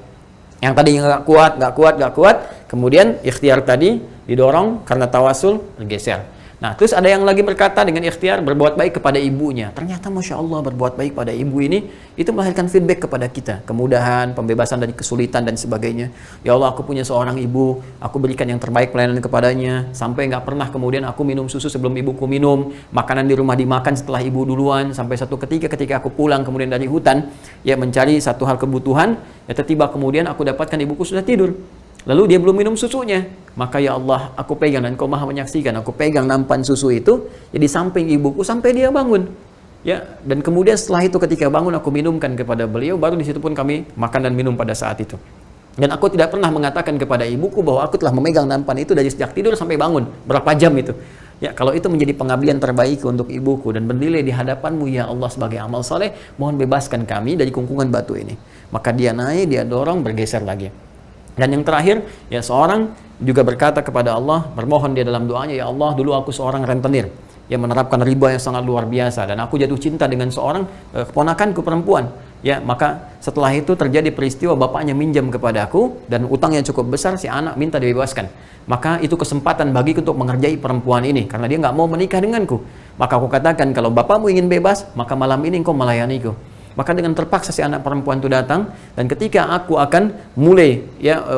Yang tadi nggak kuat. Kemudian ikhtiar tadi didorong karena tawasul, bergeser. Nah, terus ada yang lagi berkata dengan ikhtiar berbuat baik kepada ibunya. Ternyata Masya Allah berbuat baik pada ibu ini, itu melahirkan feedback kepada kita. Kemudahan, pembebasan dari kesulitan dan sebagainya. Ya Allah, aku punya seorang ibu, aku berikan yang terbaik pelayanan kepadanya. Sampai nggak pernah kemudian aku minum susu sebelum ibuku minum. Makanan di rumah dimakan setelah ibu duluan. Sampai satu ketika aku pulang kemudian dari hutan, ya mencari satu hal kebutuhan, ya tiba-tiba kemudian aku dapatkan ibuku sudah tidur. lalu dia belum minum susunya, maka ya Allah, aku pegang dan Kau Maha menyaksikan, aku pegang nampan susu itu ya di samping ibuku sampai dia bangun. Ya, dan kemudian setelah itu ketika bangun aku minumkan kepada beliau, baru di situ pun kami makan dan minum pada saat itu. Dan aku tidak pernah mengatakan kepada ibuku bahwa aku telah memegang nampan itu dari sejak tidur sampai bangun, berapa jam itu. Ya, kalau itu menjadi pengabdian terbaik untuk ibuku dan berdiri di hadapan-Mu ya Allah sebagai amal soleh, mohon bebaskan kami dari kungkungan batu ini. Maka dia naik, dia dorong, bergeser lagi. Dan yang terakhir, ya seorang juga berkata kepada Allah, bermohon dia dalam doanya, ya Allah, dulu aku seorang rentenir yang menerapkan riba yang sangat luar biasa, dan aku jatuh cinta dengan seorang keponakanku perempuan. Ya, maka setelah itu terjadi peristiwa bapaknya minjam kepada aku dan utangnya cukup besar, si anak minta dibebaskan. Maka itu kesempatan bagiku untuk mengerjai perempuan ini karena dia nggak mau menikah denganku. Maka aku katakan, kalau bapakmu ingin bebas, maka malam ini engkau melayaniku. Maka dengan terpaksa si anak perempuan itu datang, dan ketika aku akan mulai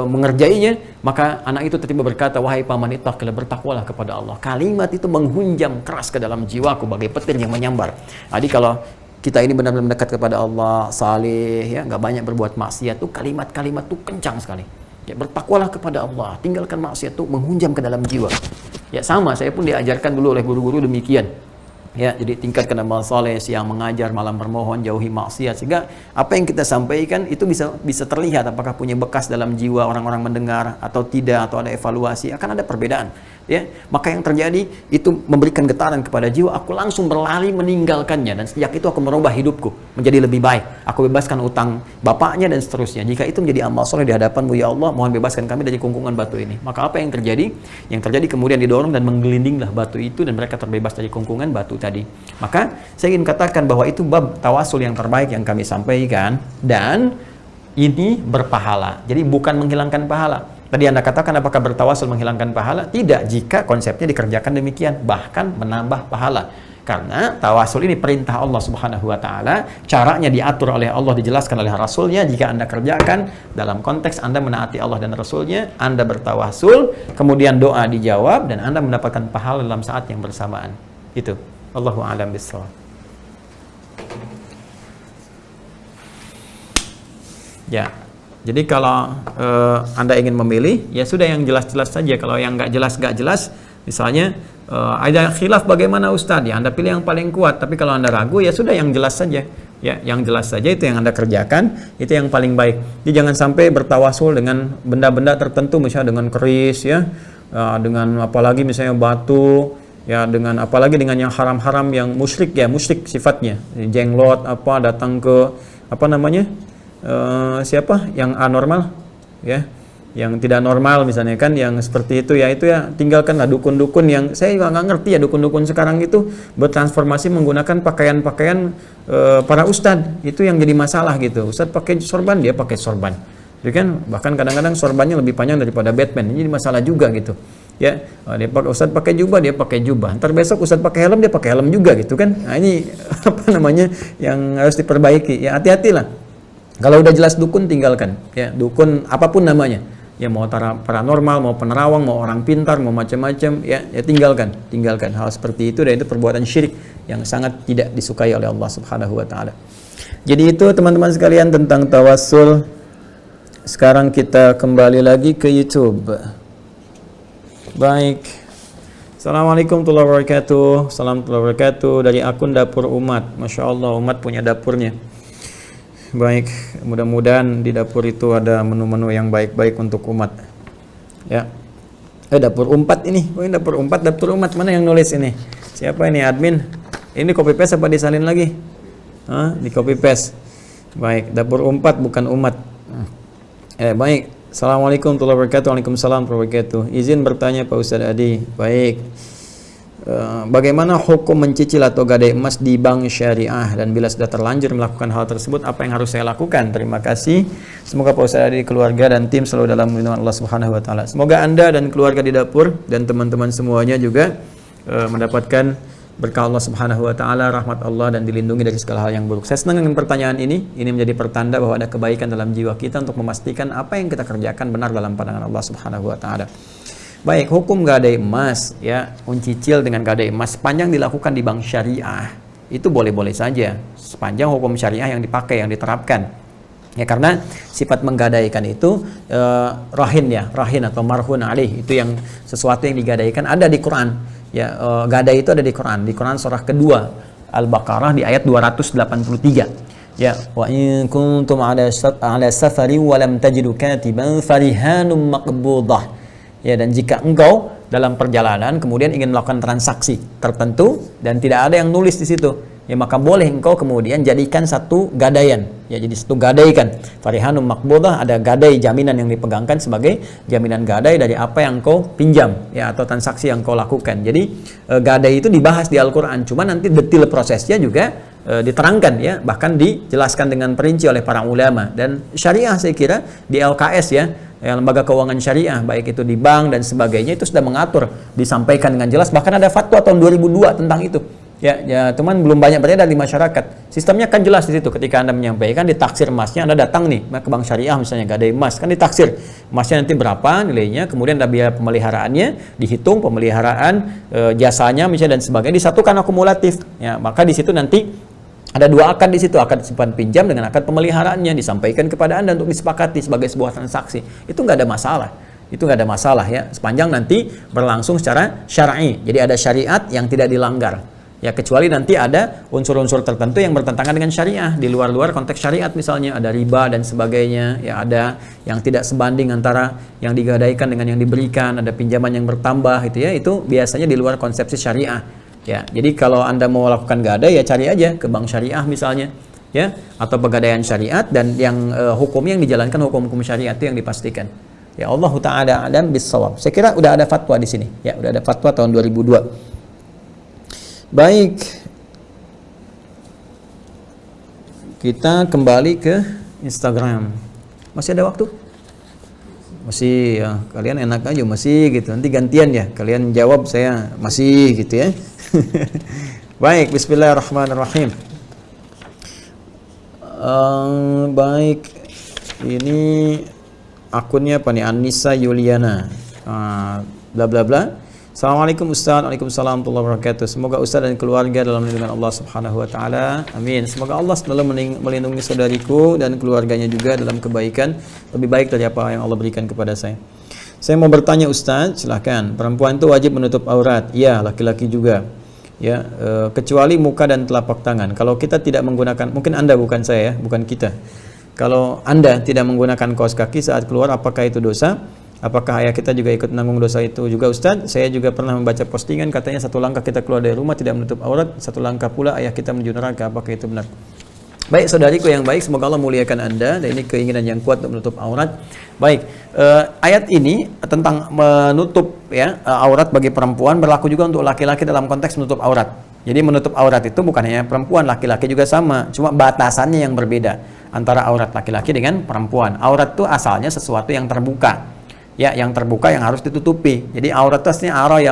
mengerjainya, maka anak itu tiba-tiba berkata, wahai paman, ittaqillah, bertakwalah kepada Allah. Kalimat itu menghunjam keras ke dalam jiwaku bagai petir yang menyambar. Jadi kalau kita ini benar-benar dekat kepada Allah, saleh, ya, nggak banyak berbuat maksiat, tuh kalimat-kalimat tuh kencang sekali. Ya, bertakwalah kepada Allah, tinggalkan maksiat, tuh menghunjam ke dalam jiwa. Ya, sama, saya pun diajarkan dulu oleh guru-guru demikian. Ya, jadi tingkatkan amal soleh, siang mengajar, malam bermohon, jauhi maksiat, sehingga apa yang kita sampaikan itu bisa terlihat apakah punya bekas dalam jiwa orang-orang mendengar atau tidak, atau ada evaluasi, akan ada perbedaan. Ya, maka yang terjadi itu memberikan getaran kepada jiwa, aku langsung berlari meninggalkannya, dan sejak itu aku merubah hidupku menjadi lebih baik. Aku bebaskan utang bapaknya dan seterusnya. Jika itu menjadi amal soleh di hadapan-Mu ya Allah, mohon bebaskan kami dari kungkungan batu ini. Maka apa yang terjadi? Yang terjadi kemudian didorong dan menggelindinglah batu itu, dan mereka terbebas dari kungkungan batu tadi. Maka saya ingin katakan bahwa itu bab tawasul yang terbaik yang kami sampaikan, dan ini berpahala. Jadi bukan menghilangkan pahala. Tadi Anda katakan apakah bertawasul menghilangkan pahala? Tidak, jika konsepnya dikerjakan demikian, bahkan menambah pahala. Karena tawasul ini perintah Allah Subhanahu wa taala, caranya diatur oleh Allah, dijelaskan oleh Rasulnya. Jika Anda kerjakan dalam konteks Anda menaati Allah dan Rasulnya, Anda bertawasul, kemudian doa dijawab, dan Anda mendapatkan pahala dalam saat yang bersamaan. Itu. Allahu a'lam bishawab. Ya. Jadi kalau Anda ingin memilih, ya sudah yang jelas-jelas saja. Kalau yang nggak jelas, misalnya ada khilaf bagaimana Ustadz, ya Anda pilih yang paling kuat. Tapi kalau Anda ragu, ya sudah yang jelas saja. Ya, yang jelas saja itu yang Anda kerjakan, itu yang paling baik. Jadi jangan sampai bertawasul dengan benda-benda tertentu, misalnya dengan keris, ya, dengan apalagi misalnya batu, ya, dengan apalagi dengan yang haram-haram, yang musyrik, ya musyrik sifatnya, jenglot apa, datang ke apa namanya, siapa yang anormal, ya, yang tidak normal misalnya kan, yang seperti itu ya tinggalkanlah. Dukun-dukun yang saya juga nggak ngerti ya, dukun-dukun sekarang itu bertransformasi menggunakan pakaian-pakaian para ustadz, itu yang jadi masalah gitu. Ustadz pakai sorban, dia pakai sorban, jadi kan bahkan kadang-kadang sorbannya lebih panjang daripada Batman, ini jadi masalah juga gitu. Ya, dia pakai, ustadz pakai jubah, dia pakai jubah. Ntar besok ustadz pakai helm, dia pakai helm juga gitu kan. Nah, ini apa namanya yang harus diperbaiki. Ya, hati-hatilah. Kalau udah jelas dukun, tinggalkan. Ya, dukun apapun namanya. Ya, mau paranormal, mau penerawang, mau orang pintar, mau macam-macam, ya tinggalkan. Hal seperti itu, dan itu perbuatan syirik yang sangat tidak disukai oleh Allah Subhanahu wa taala. Jadi itu teman-teman sekalian tentang tawassul. Sekarang kita kembali lagi ke YouTube. Baik. Assalamualaikum warahmatullahi wabarakatuh. Assalamualaikum warahmatullahi wabarakatuh. Dari akun Dapur Umat. Masya Allah, umat punya dapurnya. Baik, mudah-mudahan di dapur itu ada menu-menu yang baik-baik untuk umat. Ya. Dapur Umpat ini. Oh, ini dapur Umpat, dapur umat. Mana yang nulis ini? Siapa ini admin? Ini copy paste apa disalin lagi? Di copy paste. Baik, dapur Umpat bukan umat. Baik. Assalamualaikum warahmatullahi wabarakatuh. Waalaikumsalam warahmatullahi wabarakatuh. Izin bertanya Pak Ustadz Adi. Baik. Bagaimana hukum mencicil atau gadai emas di bank syariah, dan bila sudah terlanjur melakukan hal tersebut, apa yang harus saya lakukan? Terima kasih. Semoga Pak Ustadz Adi, keluarga dan tim selalu dalam lindungan Allah Subhanahu wa taala. Semoga Anda dan keluarga di dapur dan teman-teman semuanya juga mendapatkan berkah Allah Subhanahu wa taala, rahmat Allah, dan dilindungi dari segala hal yang buruk. Saya senang dengan pertanyaan ini. Ini menjadi pertanda bahwa ada kebaikan dalam jiwa kita untuk memastikan apa yang kita kerjakan benar dalam pandangan Allah Subhanahu wa taala. Baik, hukum gadai emas, ya, mencicil dengan gadai emas sepanjang dilakukan di bank syariah itu boleh-boleh saja, sepanjang hukum syariah yang dipakai, yang diterapkan. Ya, karena sifat menggadaikan itu rahin atau marhun alaih, itu yang sesuatu yang digadaikan ada di Quran. Ya, gadai itu ada di Quran. Di Quran surah kedua Al-Baqarah di ayat 283. Ya, wa in kuntum ala safarin wa lam tajidu katiban farihanum maqbudah. Ya, dan jika engkau dalam perjalanan kemudian ingin melakukan transaksi tertentu dan tidak ada yang nulis di situ, ya maka boleh engkau kemudian jadikan satu gadaian. Ya, jadi satu gadaikan. Farihanum maqbudah, ada gadai jaminan yang dipegangkan sebagai jaminan gadai dari apa yang engkau pinjam ya atau transaksi yang engkau lakukan. Jadi gadai itu dibahas di Al-Qur'an, cuma nanti detail prosesnya juga diterangkan ya, bahkan dijelaskan dengan perinci oleh para ulama. Dan syariah saya kira di LKS ya, lembaga keuangan syariah baik itu di bank dan sebagainya itu sudah mengatur, disampaikan dengan jelas, bahkan ada fatwa tahun 2002 tentang itu. Ya, teman belum banyak beredar di masyarakat. Sistemnya kan jelas di situ. Ketika Anda menyampaikan ditaksir emasnya, Anda datang nih ke bank syariah misalnya, gadai emas, kan ditaksir emasnya nanti berapa nilainya, kemudian ada biaya pemeliharaannya, dihitung pemeliharaan, jasanya misalnya dan sebagainya, disatukan akumulatif. Ya, maka di situ nanti ada dua akad di situ, akad simpan pinjam dengan akad pemeliharaannya, disampaikan kepada Anda untuk disepakati sebagai sebuah transaksi. Itu nggak ada masalah. Itu nggak ada masalah ya, sepanjang nanti berlangsung secara syar'i. Jadi ada syariat yang tidak dilanggar. Ya, kecuali nanti ada unsur-unsur tertentu yang bertentangan dengan syariah, di luar-luar konteks syariat, misalnya ada riba dan sebagainya, ya ada yang tidak sebanding antara yang digadaikan dengan yang diberikan, ada pinjaman yang bertambah gitu ya, itu biasanya di luar konsepsi syariah. Ya, jadi kalau Anda mau lakukan gadai ya cari aja ke bank syariah misalnya, ya, atau pegadaian syariat, dan yang hukumnya yang dijalankan hukum-hukum syariat itu yang dipastikan. Ya, Allahu taala alam bissawab. Saya kira udah ada fatwa di sini. Ya, udah ada fatwa tahun 2002. Baik, kita kembali ke Instagram. Masih ada waktu? Masih ya, kalian enak aja masih gitu. Nanti gantian ya, kalian jawab saya masih gitu ya. Baik, bismillahirrahmanirrahim. Baik, ini akunnya apa nih? Anissa Yuliana. Bla bla bla. Assalamualaikum Ustaz. Waalaikumsalam warahmatullahi wabarakatuh. Semoga Ustaz dan keluarga dalam lindungan Allah Subhanahu wa taala. Amin. Semoga Allah selalu melindungi saudariku dan keluarganya juga dalam kebaikan lebih baik dari apa yang Allah berikan kepada saya. Saya mau bertanya Ustaz, silakan. Perempuan itu wajib menutup aurat? Ya, laki-laki juga. Ya, kecuali muka dan telapak tangan. Kalau kita tidak menggunakan, mungkin Anda bukan saya ya, bukan kita. Kalau Anda tidak menggunakan kaos kaki saat keluar, apakah itu dosa? Apakah ayah kita juga ikut menanggung dosa itu juga Ustaz? Saya juga pernah membaca postingan katanya satu langkah kita keluar dari rumah tidak menutup aurat, satu langkah pula ayah kita menuju neraka. Apakah itu benar? Baik, saudariku yang baik, semoga Allah muliakan Anda, dan ini keinginan yang kuat untuk menutup aurat. Baik, ayat ini tentang menutup ya aurat bagi perempuan berlaku juga untuk laki-laki dalam konteks menutup aurat. Jadi menutup aurat itu bukan hanya perempuan, laki-laki juga sama, cuma batasannya yang berbeda antara aurat laki-laki dengan perempuan. Aurat itu asalnya sesuatu yang terbuka. Ya, yang terbuka yang harus ditutupi. Jadi aurat itu aslinya ara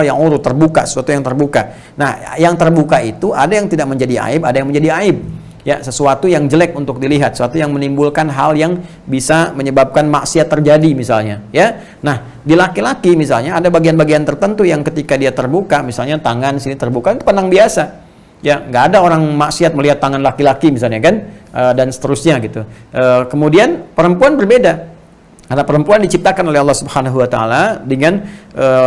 yang urut, terbuka, sesuatu yang terbuka. Nah, yang terbuka itu ada yang tidak menjadi aib, ada yang menjadi aib. Ya, sesuatu yang jelek untuk dilihat, sesuatu yang menimbulkan hal yang bisa menyebabkan maksiat terjadi misalnya, ya. Nah, di laki-laki misalnya ada bagian-bagian tertentu yang ketika dia terbuka, misalnya tangan sini terbuka, itu pandang biasa. Ya, nggak ada orang maksiat melihat tangan laki-laki misalnya kan, dan seterusnya gitu. Kemudian perempuan berbeda. Karena perempuan diciptakan oleh Allah Subhanahu wa taala dengan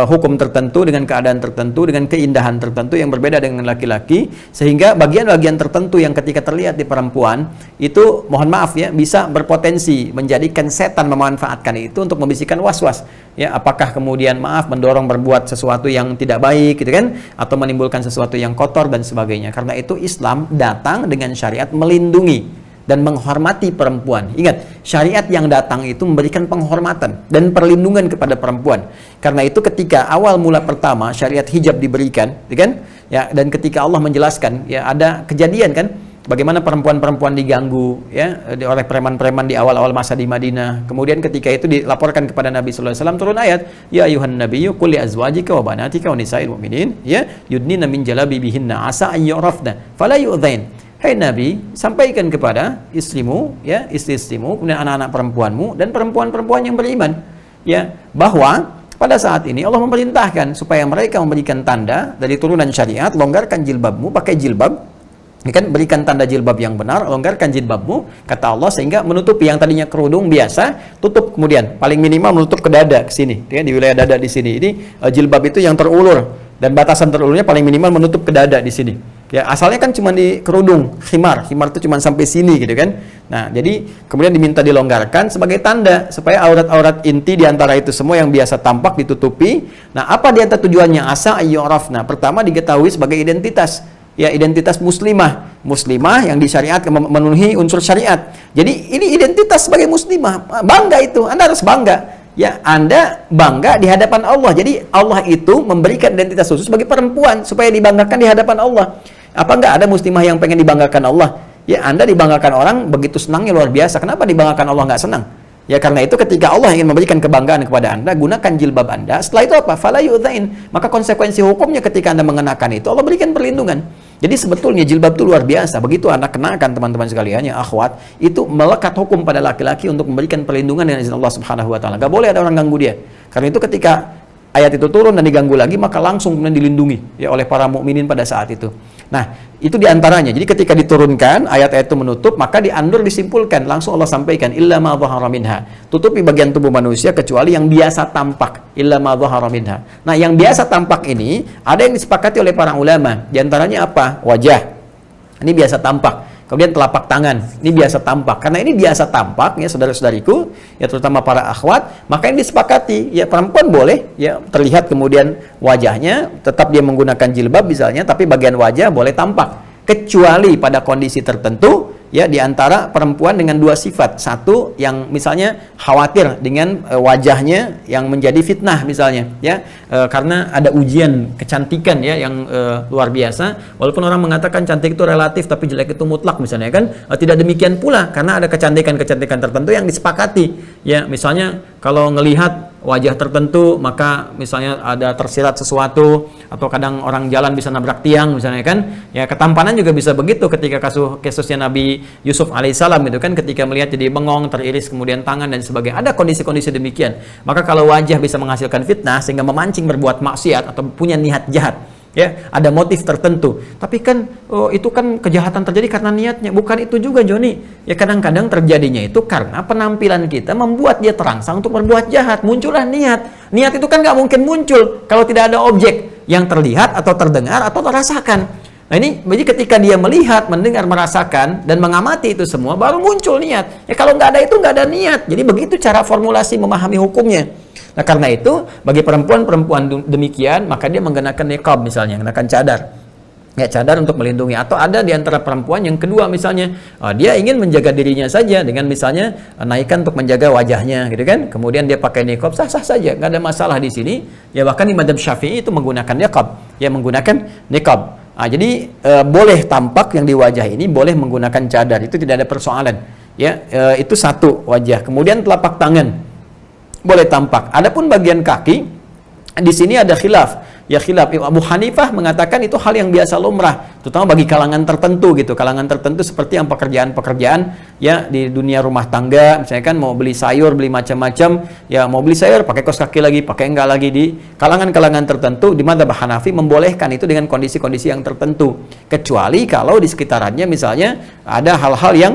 hukum tertentu, dengan keadaan tertentu, dengan keindahan tertentu yang berbeda dengan laki-laki, sehingga bagian-bagian tertentu yang ketika terlihat di perempuan itu, mohon maaf ya, bisa berpotensi menjadikan setan memanfaatkan itu untuk membisikkan was-was. Ya, apakah kemudian mendorong berbuat sesuatu yang tidak baik gitu kan, atau menimbulkan sesuatu yang kotor dan sebagainya. Karena itu Islam datang dengan syariat melindungi dan menghormati perempuan. Ingat, syariat yang datang itu memberikan penghormatan dan perlindungan kepada perempuan. Karena itu ketika awal mula pertama syariat hijab diberikan, kan? Ya, dan ketika Allah menjelaskan, ya ada kejadian kan, bagaimana perempuan-perempuan diganggu ya oleh preman-preman di awal-awal masa di Madinah. Kemudian ketika itu dilaporkan kepada Nabi sallallahu alaihi wasallam, turun ayat, ya ayuhan nabiyyu qul li azwajika wa banatika wa nisa'il mu'minin ya yudnina min jalabibihinna asa an yu'rafna fala yu'dzain. Hai Nabi, sampaikan kepada istrimu, ya, istri-istrimu, kemudian anak-anak perempuanmu dan perempuan-perempuan yang beriman, ya, bahwa pada saat ini Allah memerintahkan supaya mereka memberikan tanda dari turunan syariat, longgarkan jilbabmu, pakai jilbab, Ini kan berikan tanda jilbab yang benar, longgarkan jilbabmu, kata Allah, sehingga menutupi yang tadinya kerudung biasa, tutup kemudian, paling minimal menutup ke dada, ke sini, ya, di wilayah dada di sini. Ini jilbab itu yang terulur, dan batasan terulurnya paling minimal menutup ke dada di sini. Ya, asalnya kan cuma di kerudung, khimar itu cuma sampai sini gitu kan. Nah, jadi kemudian diminta dilonggarkan sebagai tanda supaya aurat-aurat inti di antara itu semua yang biasa tampak ditutupi. Nah, apa di antara tujuannya? Asa ayyurafna. Pertama diketahui sebagai identitas. Ya, identitas muslimah yang disyariatkan, memenuhi unsur syariat. Jadi ini identitas sebagai muslimah, bangga itu, Anda harus bangga. Ya, Anda bangga di hadapan Allah. Jadi Allah itu memberikan identitas khusus bagi perempuan supaya dibanggakan di hadapan Allah. Apa enggak ada muslimah yang pengen dibanggakan Allah? Ya, Anda dibanggakan orang begitu senangnya luar biasa. Kenapa dibanggakan Allah nggak senang? Ya, karena itu ketika Allah ingin memberikan kebanggaan kepada Anda, gunakan jilbab Anda. Setelah itu apa? Fala yu'dzain. Maka konsekuensi hukumnya ketika Anda mengenakan itu, Allah berikan perlindungan. Jadi sebetulnya jilbab itu luar biasa. Begitu Anda kenakan, teman-teman sekalian, ya akhwat, itu melekat hukum pada laki-laki untuk memberikan perlindungan dengan izin Allah Subhanahu wa taala. Gak boleh ada orang ganggu dia. Karena itu ketika ayat itu turun dan diganggu lagi, maka langsung kemudian dilindungi ya oleh para mukminin pada saat itu. Nah, itu diantaranya. Jadi ketika diturunkan ayat-ayat itu menutup, maka diandur disimpulkan, langsung Allah sampaikan illa ma dhahara minha. Tutupi bagian tubuh manusia kecuali yang biasa tampak, illa ma dhahara minha. Nah, yang biasa tampak ini ada yang disepakati oleh para ulama. Di antaranya apa? Wajah. Ini biasa tampak. Kemudian telapak tangan, ini biasa tampak. Karena ini biasa tampak, ya saudara-saudariku, ya terutama para akhwat, maka ini disepakati, ya perempuan boleh, ya terlihat kemudian wajahnya, tetap dia menggunakan jilbab misalnya, tapi bagian wajah boleh tampak. Kecuali pada kondisi tertentu, ya di antara perempuan dengan dua sifat. Satu yang misalnya khawatir dengan wajahnya yang menjadi fitnah misalnya, ya karena ada ujian kecantikan ya yang luar biasa. Walaupun orang mengatakan cantik itu relatif tapi jelek itu mutlak misalnya kan, tidak demikian pula karena ada kecantikan-kecantikan tertentu yang disepakati. Ya misalnya kalau ngelihat wajah tertentu maka misalnya ada tersirat sesuatu, atau kadang orang jalan bisa nabrak tiang misalnya kan, ya ketampanan juga bisa begitu. Ketika kasusnya Nabi Yusuf alaihissalam itu kan, ketika melihat jadi bengong, teriris kemudian tangan dan sebagainya, ada kondisi-kondisi demikian. Maka kalau wajah bisa menghasilkan fitnah sehingga memancing berbuat maksiat atau punya niat jahat, ya ada motif tertentu, tapi kan itu kan kejahatan terjadi karena niatnya, bukan itu juga Joni. Ya kadang-kadang terjadinya itu karena penampilan kita membuat dia terangsang untuk berbuat jahat, muncullah niat. Niat itu kan nggak mungkin muncul kalau tidak ada objek yang terlihat atau terdengar atau terasakan. Nah ini, jadi ketika dia melihat, mendengar, merasakan dan mengamati itu semua, baru muncul niat. Ya kalau nggak ada itu nggak ada niat. Jadi begitu cara formulasi memahami hukumnya. Nah karena itu bagi perempuan-perempuan demikian, maka dia mengenakan niqab misalnya, mengenakan cadar. Ya cadar untuk melindungi. Atau ada di antara perempuan yang kedua misalnya, dia ingin menjaga dirinya saja dengan misalnya naikkan untuk menjaga wajahnya gitu kan. Kemudian dia pakai niqab, sah-sah saja, nggak ada masalah di sini. Ya bahkan di madzhab Syafi'i itu menggunakan niqab, ya menggunakan niqab. Jadi boleh tampak yang di wajah ini, boleh menggunakan cadar, itu tidak ada persoalan. Ya itu satu wajah. Kemudian telapak tangan boleh tampak. Adapun bagian kaki, di sini ada khilaf. Ya khilaf. Abu Hanifah mengatakan itu hal yang biasa lumrah, terutama bagi kalangan tertentu gitu. Kalangan tertentu seperti yang pekerjaan-pekerjaan ya di dunia rumah tangga, misalnya kan mau beli sayur, beli macam-macam, ya mau beli sayur pakai kaos kaki lagi, pakai enggak lagi. Di kalangan-kalangan tertentu di madzhab Hanafi membolehkan itu dengan kondisi-kondisi yang tertentu. Kecuali kalau di sekitarannya misalnya ada hal-hal yang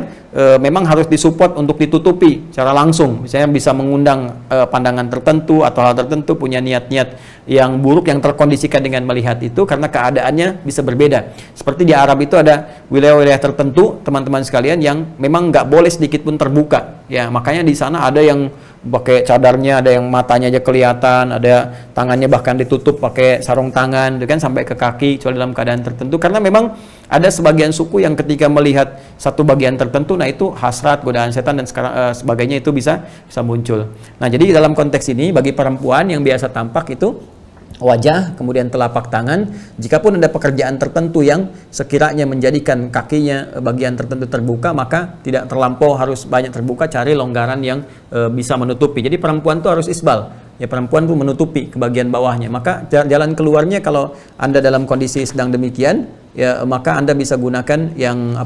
memang harus disupport untuk ditutupi secara langsung, misalnya bisa mengundang pandangan tertentu atau hal tertentu, punya niat-niat yang buruk yang terkondisikan dengan melihat itu karena keadaannya bisa berbeda. Seperti di Arab itu ada wilayah-wilayah tertentu, teman-teman sekalian, yang memang nggak boleh sedikit pun terbuka. Ya makanya di sana ada yang pakai cadarnya, ada yang matanya aja kelihatan, ada tangannya bahkan ditutup pakai sarung tangan, kan sampai ke kaki, kecuali dalam keadaan tertentu. Karena memang ada sebagian suku yang ketika melihat satu bagian tertentu, nah itu hasrat, godaan setan dan sebagainya itu bisa muncul. Nah jadi dalam konteks ini bagi perempuan yang biasa tampak itu wajah, kemudian telapak tangan. Jikapun ada pekerjaan tertentu yang sekiranya menjadikan kakinya bagian tertentu terbuka, maka tidak terlampau harus banyak terbuka, cari longgaran yang bisa menutupi. Jadi perempuan itu harus isbal. Ya perempuan itu menutupi ke bagian bawahnya. Maka jalan keluarnya kalau Anda dalam kondisi sedang demikian, ya maka Anda bisa gunakan yang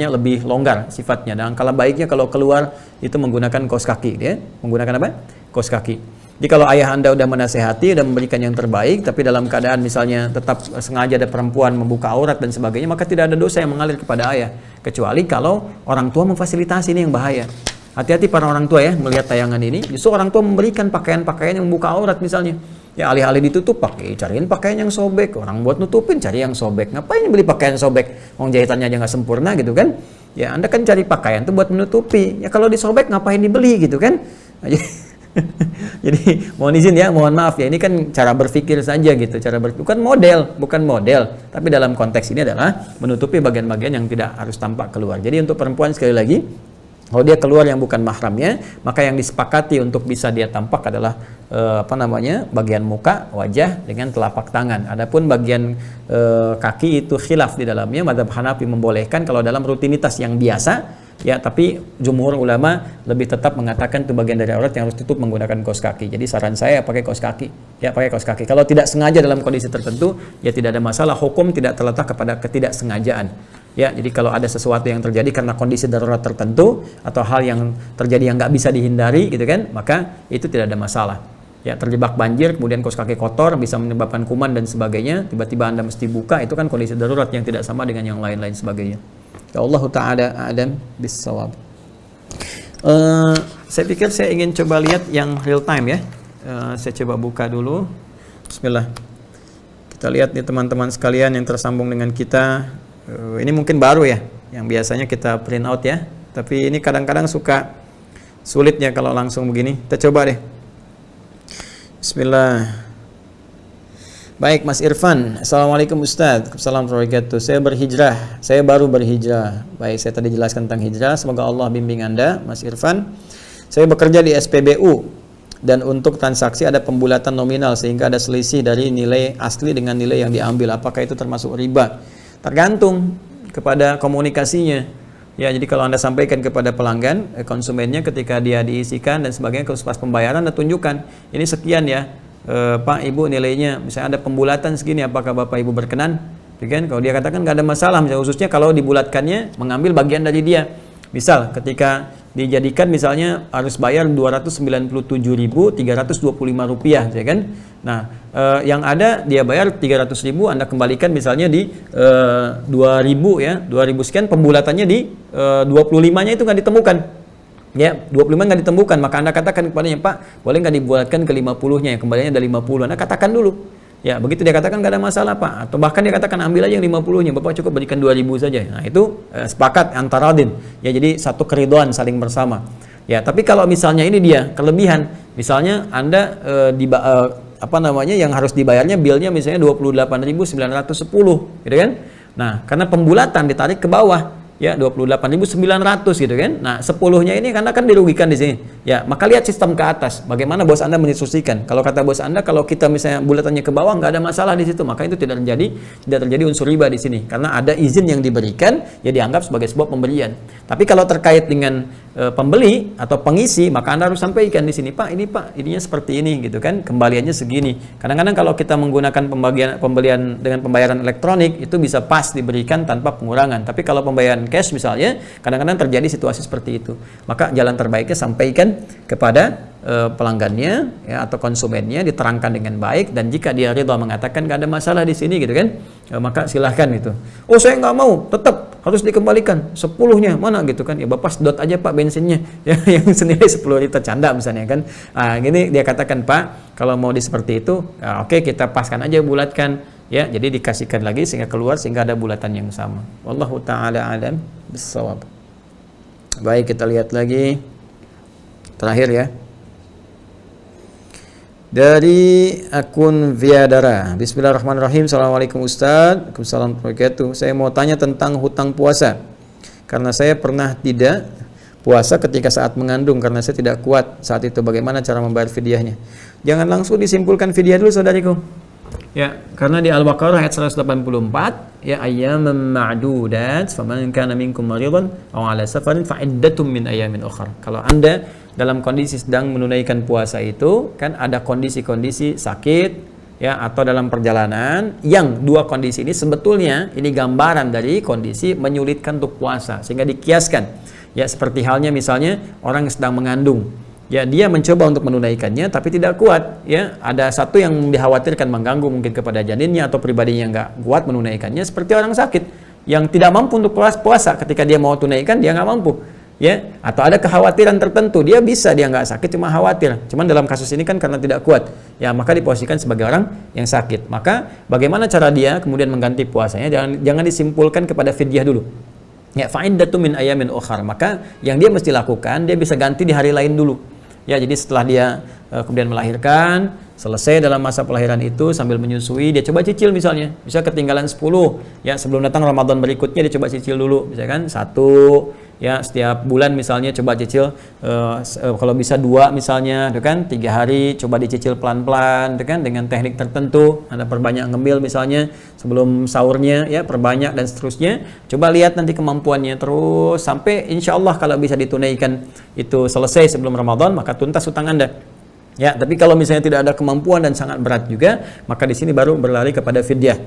lebih longgar sifatnya. Dan kalau baiknya kalau keluar itu menggunakan kaos kaki, ya. Menggunakan apa? Kaos kaki. Jadi kalau ayah Anda udah menasehati, udah memberikan yang terbaik, tapi dalam keadaan misalnya tetap sengaja ada perempuan membuka aurat dan sebagainya, maka tidak ada dosa yang mengalir kepada ayah. Kecuali kalau orang tua memfasilitasi, ini yang bahaya. Hati-hati para orang tua ya, melihat tayangan ini, justru orang tua memberikan pakaian-pakaian yang membuka aurat misalnya. Ya alih-alih ditutup, cariin pakaian yang sobek. Orang buat nutupin, cari yang sobek. Ngapain beli pakaian sobek? Wong jahitannya aja nggak sempurna gitu kan. Ya Anda kan cari pakaian tuh buat menutupi. Ya kalau disobek ngapain dibeli gitu kan. Jadi mohon izin ya, mohon maaf ya, ini kan cara berpikir saja gitu, bukan model, tapi dalam konteks ini adalah menutupi bagian-bagian yang tidak harus tampak keluar. Jadi untuk perempuan sekali lagi, kalau dia keluar yang bukan mahramnya, maka yang disepakati untuk bisa dia tampak adalah bagian muka, wajah dengan telapak tangan. Adapun bagian kaki itu khilaf di dalamnya. Mazhab Hanafi membolehkan kalau dalam rutinitas yang biasa. Ya, tapi jumhur ulama lebih tetap mengatakan itu bagian dari aurat yang harus tutup menggunakan kaos kaki. Jadi saran saya pakai kaos kaki. Ya, pakai kaos kaki. Kalau tidak sengaja dalam kondisi tertentu, ya tidak ada masalah. Hukum tidak terletak kepada ketidaksengajaan. Ya, jadi kalau ada sesuatu yang terjadi karena kondisi darurat tertentu atau hal yang terjadi yang nggak bisa dihindari, gitu kan, maka itu tidak ada masalah. Ya, terjebak banjir, kemudian kaos kaki kotor, bisa menyebabkan kuman dan sebagainya. Tiba-tiba Anda mesti buka, itu kan kondisi darurat yang tidak sama dengan yang lain-lain sebagainya. Ya Allah Ta'ala a'lam bis-shawab. Saya pikir saya ingin coba lihat yang real time ya. Saya coba buka dulu. Bismillah. Kita lihat nih teman-teman sekalian yang tersambung dengan kita. Ini mungkin baru ya, yang biasanya kita print out ya. Tapi ini kadang-kadang suka sulit ya kalau langsung begini. Kita coba deh. Bismillah. Baik Mas Irfan, Assalamualaikum Ustaz. Assalamualaikum warahmatullahi wabarakatuh. Saya berhijrah, saya baru berhijrah. Baik, saya tadi jelaskan tentang hijrah. Semoga Allah bimbing Anda, Mas Irfan. Saya bekerja di SPBU dan untuk transaksi ada pembulatan nominal sehingga ada selisih dari nilai asli dengan nilai yang diambil. Apakah itu termasuk riba? Tergantung kepada komunikasinya. Ya, jadi kalau Anda sampaikan kepada pelanggan, konsumennya ketika dia diisikan dan sebagainya, pas pembayaran Anda tunjukkan, ini sekian ya. Pak Ibu nilainya, misalnya ada pembulatan segini, apakah Bapak Ibu berkenan? Kan kalau dia katakan nggak ada masalah, misalnya khususnya kalau dibulatkannya mengambil bagian dari dia. Misal ketika dijadikan misalnya harus bayar Rp297.325 ya kan. Nah, yang ada dia bayar 300.000, Anda kembalikan misalnya di 2.000 ya, 2.000 sekian, pembulatannya di 25-nya itu nggak ditemukan. Ya, 25 nggak ditemukan, maka Anda katakan kepadanya, Pak, boleh nggak dibuatkan ke 50-nya, yang kembalinya ada 50. Anda katakan dulu. Ya, begitu dia katakan nggak ada masalah, Pak. Atau bahkan dia katakan ambil aja yang 50-nya, Bapak cukup berikan 2.000 saja. Nah, itu sepakat antara din. Ya, jadi satu keridhaan saling bersama. Ya, tapi kalau misalnya ini dia kelebihan, misalnya Anda yang harus dibayarnya bilnya misalnya 28.910, gitu kan? Nah, karena pembulatan ditarik ke bawah. Ya, 28.900 gitu kan. Nah, 10-nya ini karena kan dirugikan di sini. Ya, maka lihat sistem ke atas. Bagaimana bos Anda mendiskusikan. Kalau kata bos Anda, kalau kita misalnya bulatannya ke bawah nggak ada masalah di situ, maka itu tidak terjadi unsur riba di sini. Karena ada izin yang diberikan, ya dianggap sebagai sebuah pembelian. Tapi kalau terkait dengan pembeli atau pengisi, maka Anda harus sampaikan di sini, Pak, ininya seperti ini gitu kan, kembaliannya segini. Kadang-kadang kalau kita menggunakan pembelian dengan pembayaran elektronik itu bisa pas diberikan tanpa pengurangan. Tapi kalau pembayaran cash misalnya, kadang-kadang terjadi situasi seperti itu. Maka jalan terbaiknya sampaikan kepada pelanggannya ya, atau konsumennya, diterangkan dengan baik, dan jika dia ridha mengatakan nggak ada masalah di sini gitu kan, maka silahkan itu. Oh, saya nggak mau, tetap harus dikembalikan 10-nya mana gitu kan, ya Bapak sedot aja Pak bensinnya ya, yang senilai 10 liter, canda misalnya kan. Gini dia katakan, Pak, kalau mau seperti itu, oke, kita paskan aja, bulatkan ya, jadi dikasihkan lagi sehingga keluar, sehingga ada bulatan yang sama. Wallahu ta'ala alam bis-shawab. Baik, kita lihat lagi terakhir ya, dari akun Viadara. Bismillahirrahmanirrahim. Assalamualaikum Ustaz. Waalaikumsalam warahmatullahi wabarakatuh. Saya mau tanya tentang hutang puasa. Karena saya pernah tidak puasa ketika saat mengandung karena saya tidak kuat saat itu. Bagaimana cara membayar fidyahnya? Jangan langsung disimpulkan fidyah dulu, saudariku. Ya, karena di Al-Baqarah ayat 184, ya ayyaman ma'dudat, faman kana minkum maridan aw 'ala safarin fa iddatum min ayyamin ukhra. Kalau Anda dalam kondisi sedang menunaikan puasa itu kan ada kondisi-kondisi sakit ya, atau dalam perjalanan, yang dua kondisi ini sebetulnya ini gambaran dari kondisi menyulitkan untuk puasa, sehingga dikiaskan ya, seperti halnya misalnya orang yang sedang mengandung ya dia mencoba untuk menunaikannya tapi tidak kuat, ya ada satu yang dikhawatirkan mengganggu mungkin kepada janinnya atau pribadinya nggak kuat menunaikannya, seperti orang sakit yang tidak mampu untuk puasa, ketika dia mau tunaikan dia nggak mampu, ya, atau ada kekhawatiran tertentu, dia bisa, dia nggak sakit cuma khawatir, cuman dalam kasus ini kan karena tidak kuat, ya maka diposisikan sebagai orang yang sakit. Maka bagaimana cara dia kemudian mengganti puasanya? Jangan disimpulkan kepada fidyah dulu, ya, fa'iddatu min ayamin ukhar, maka yang dia mesti lakukan, dia bisa ganti di hari lain dulu, ya. Jadi setelah dia kemudian melahirkan, selesai dalam masa pelahiran itu sambil menyusui, dia coba cicil misalnya, bisa ketinggalan 10, ya sebelum datang Ramadan berikutnya dia coba cicil dulu, misalkan 1, ya setiap bulan misalnya coba cicil, kalau bisa 2 misalnya, itu kan 3 hari coba dicicil pelan-pelan, itu kan dengan teknik tertentu, ada perbanyak ngemil misalnya sebelum sahurnya, ya perbanyak dan seterusnya, coba lihat nanti kemampuannya terus sampai insya Allah kalau bisa ditunaikan itu selesai sebelum Ramadan, maka tuntas utang Anda. Ya, tapi kalau misalnya tidak ada kemampuan dan sangat berat juga, maka di sini baru berlari kepada fidyah.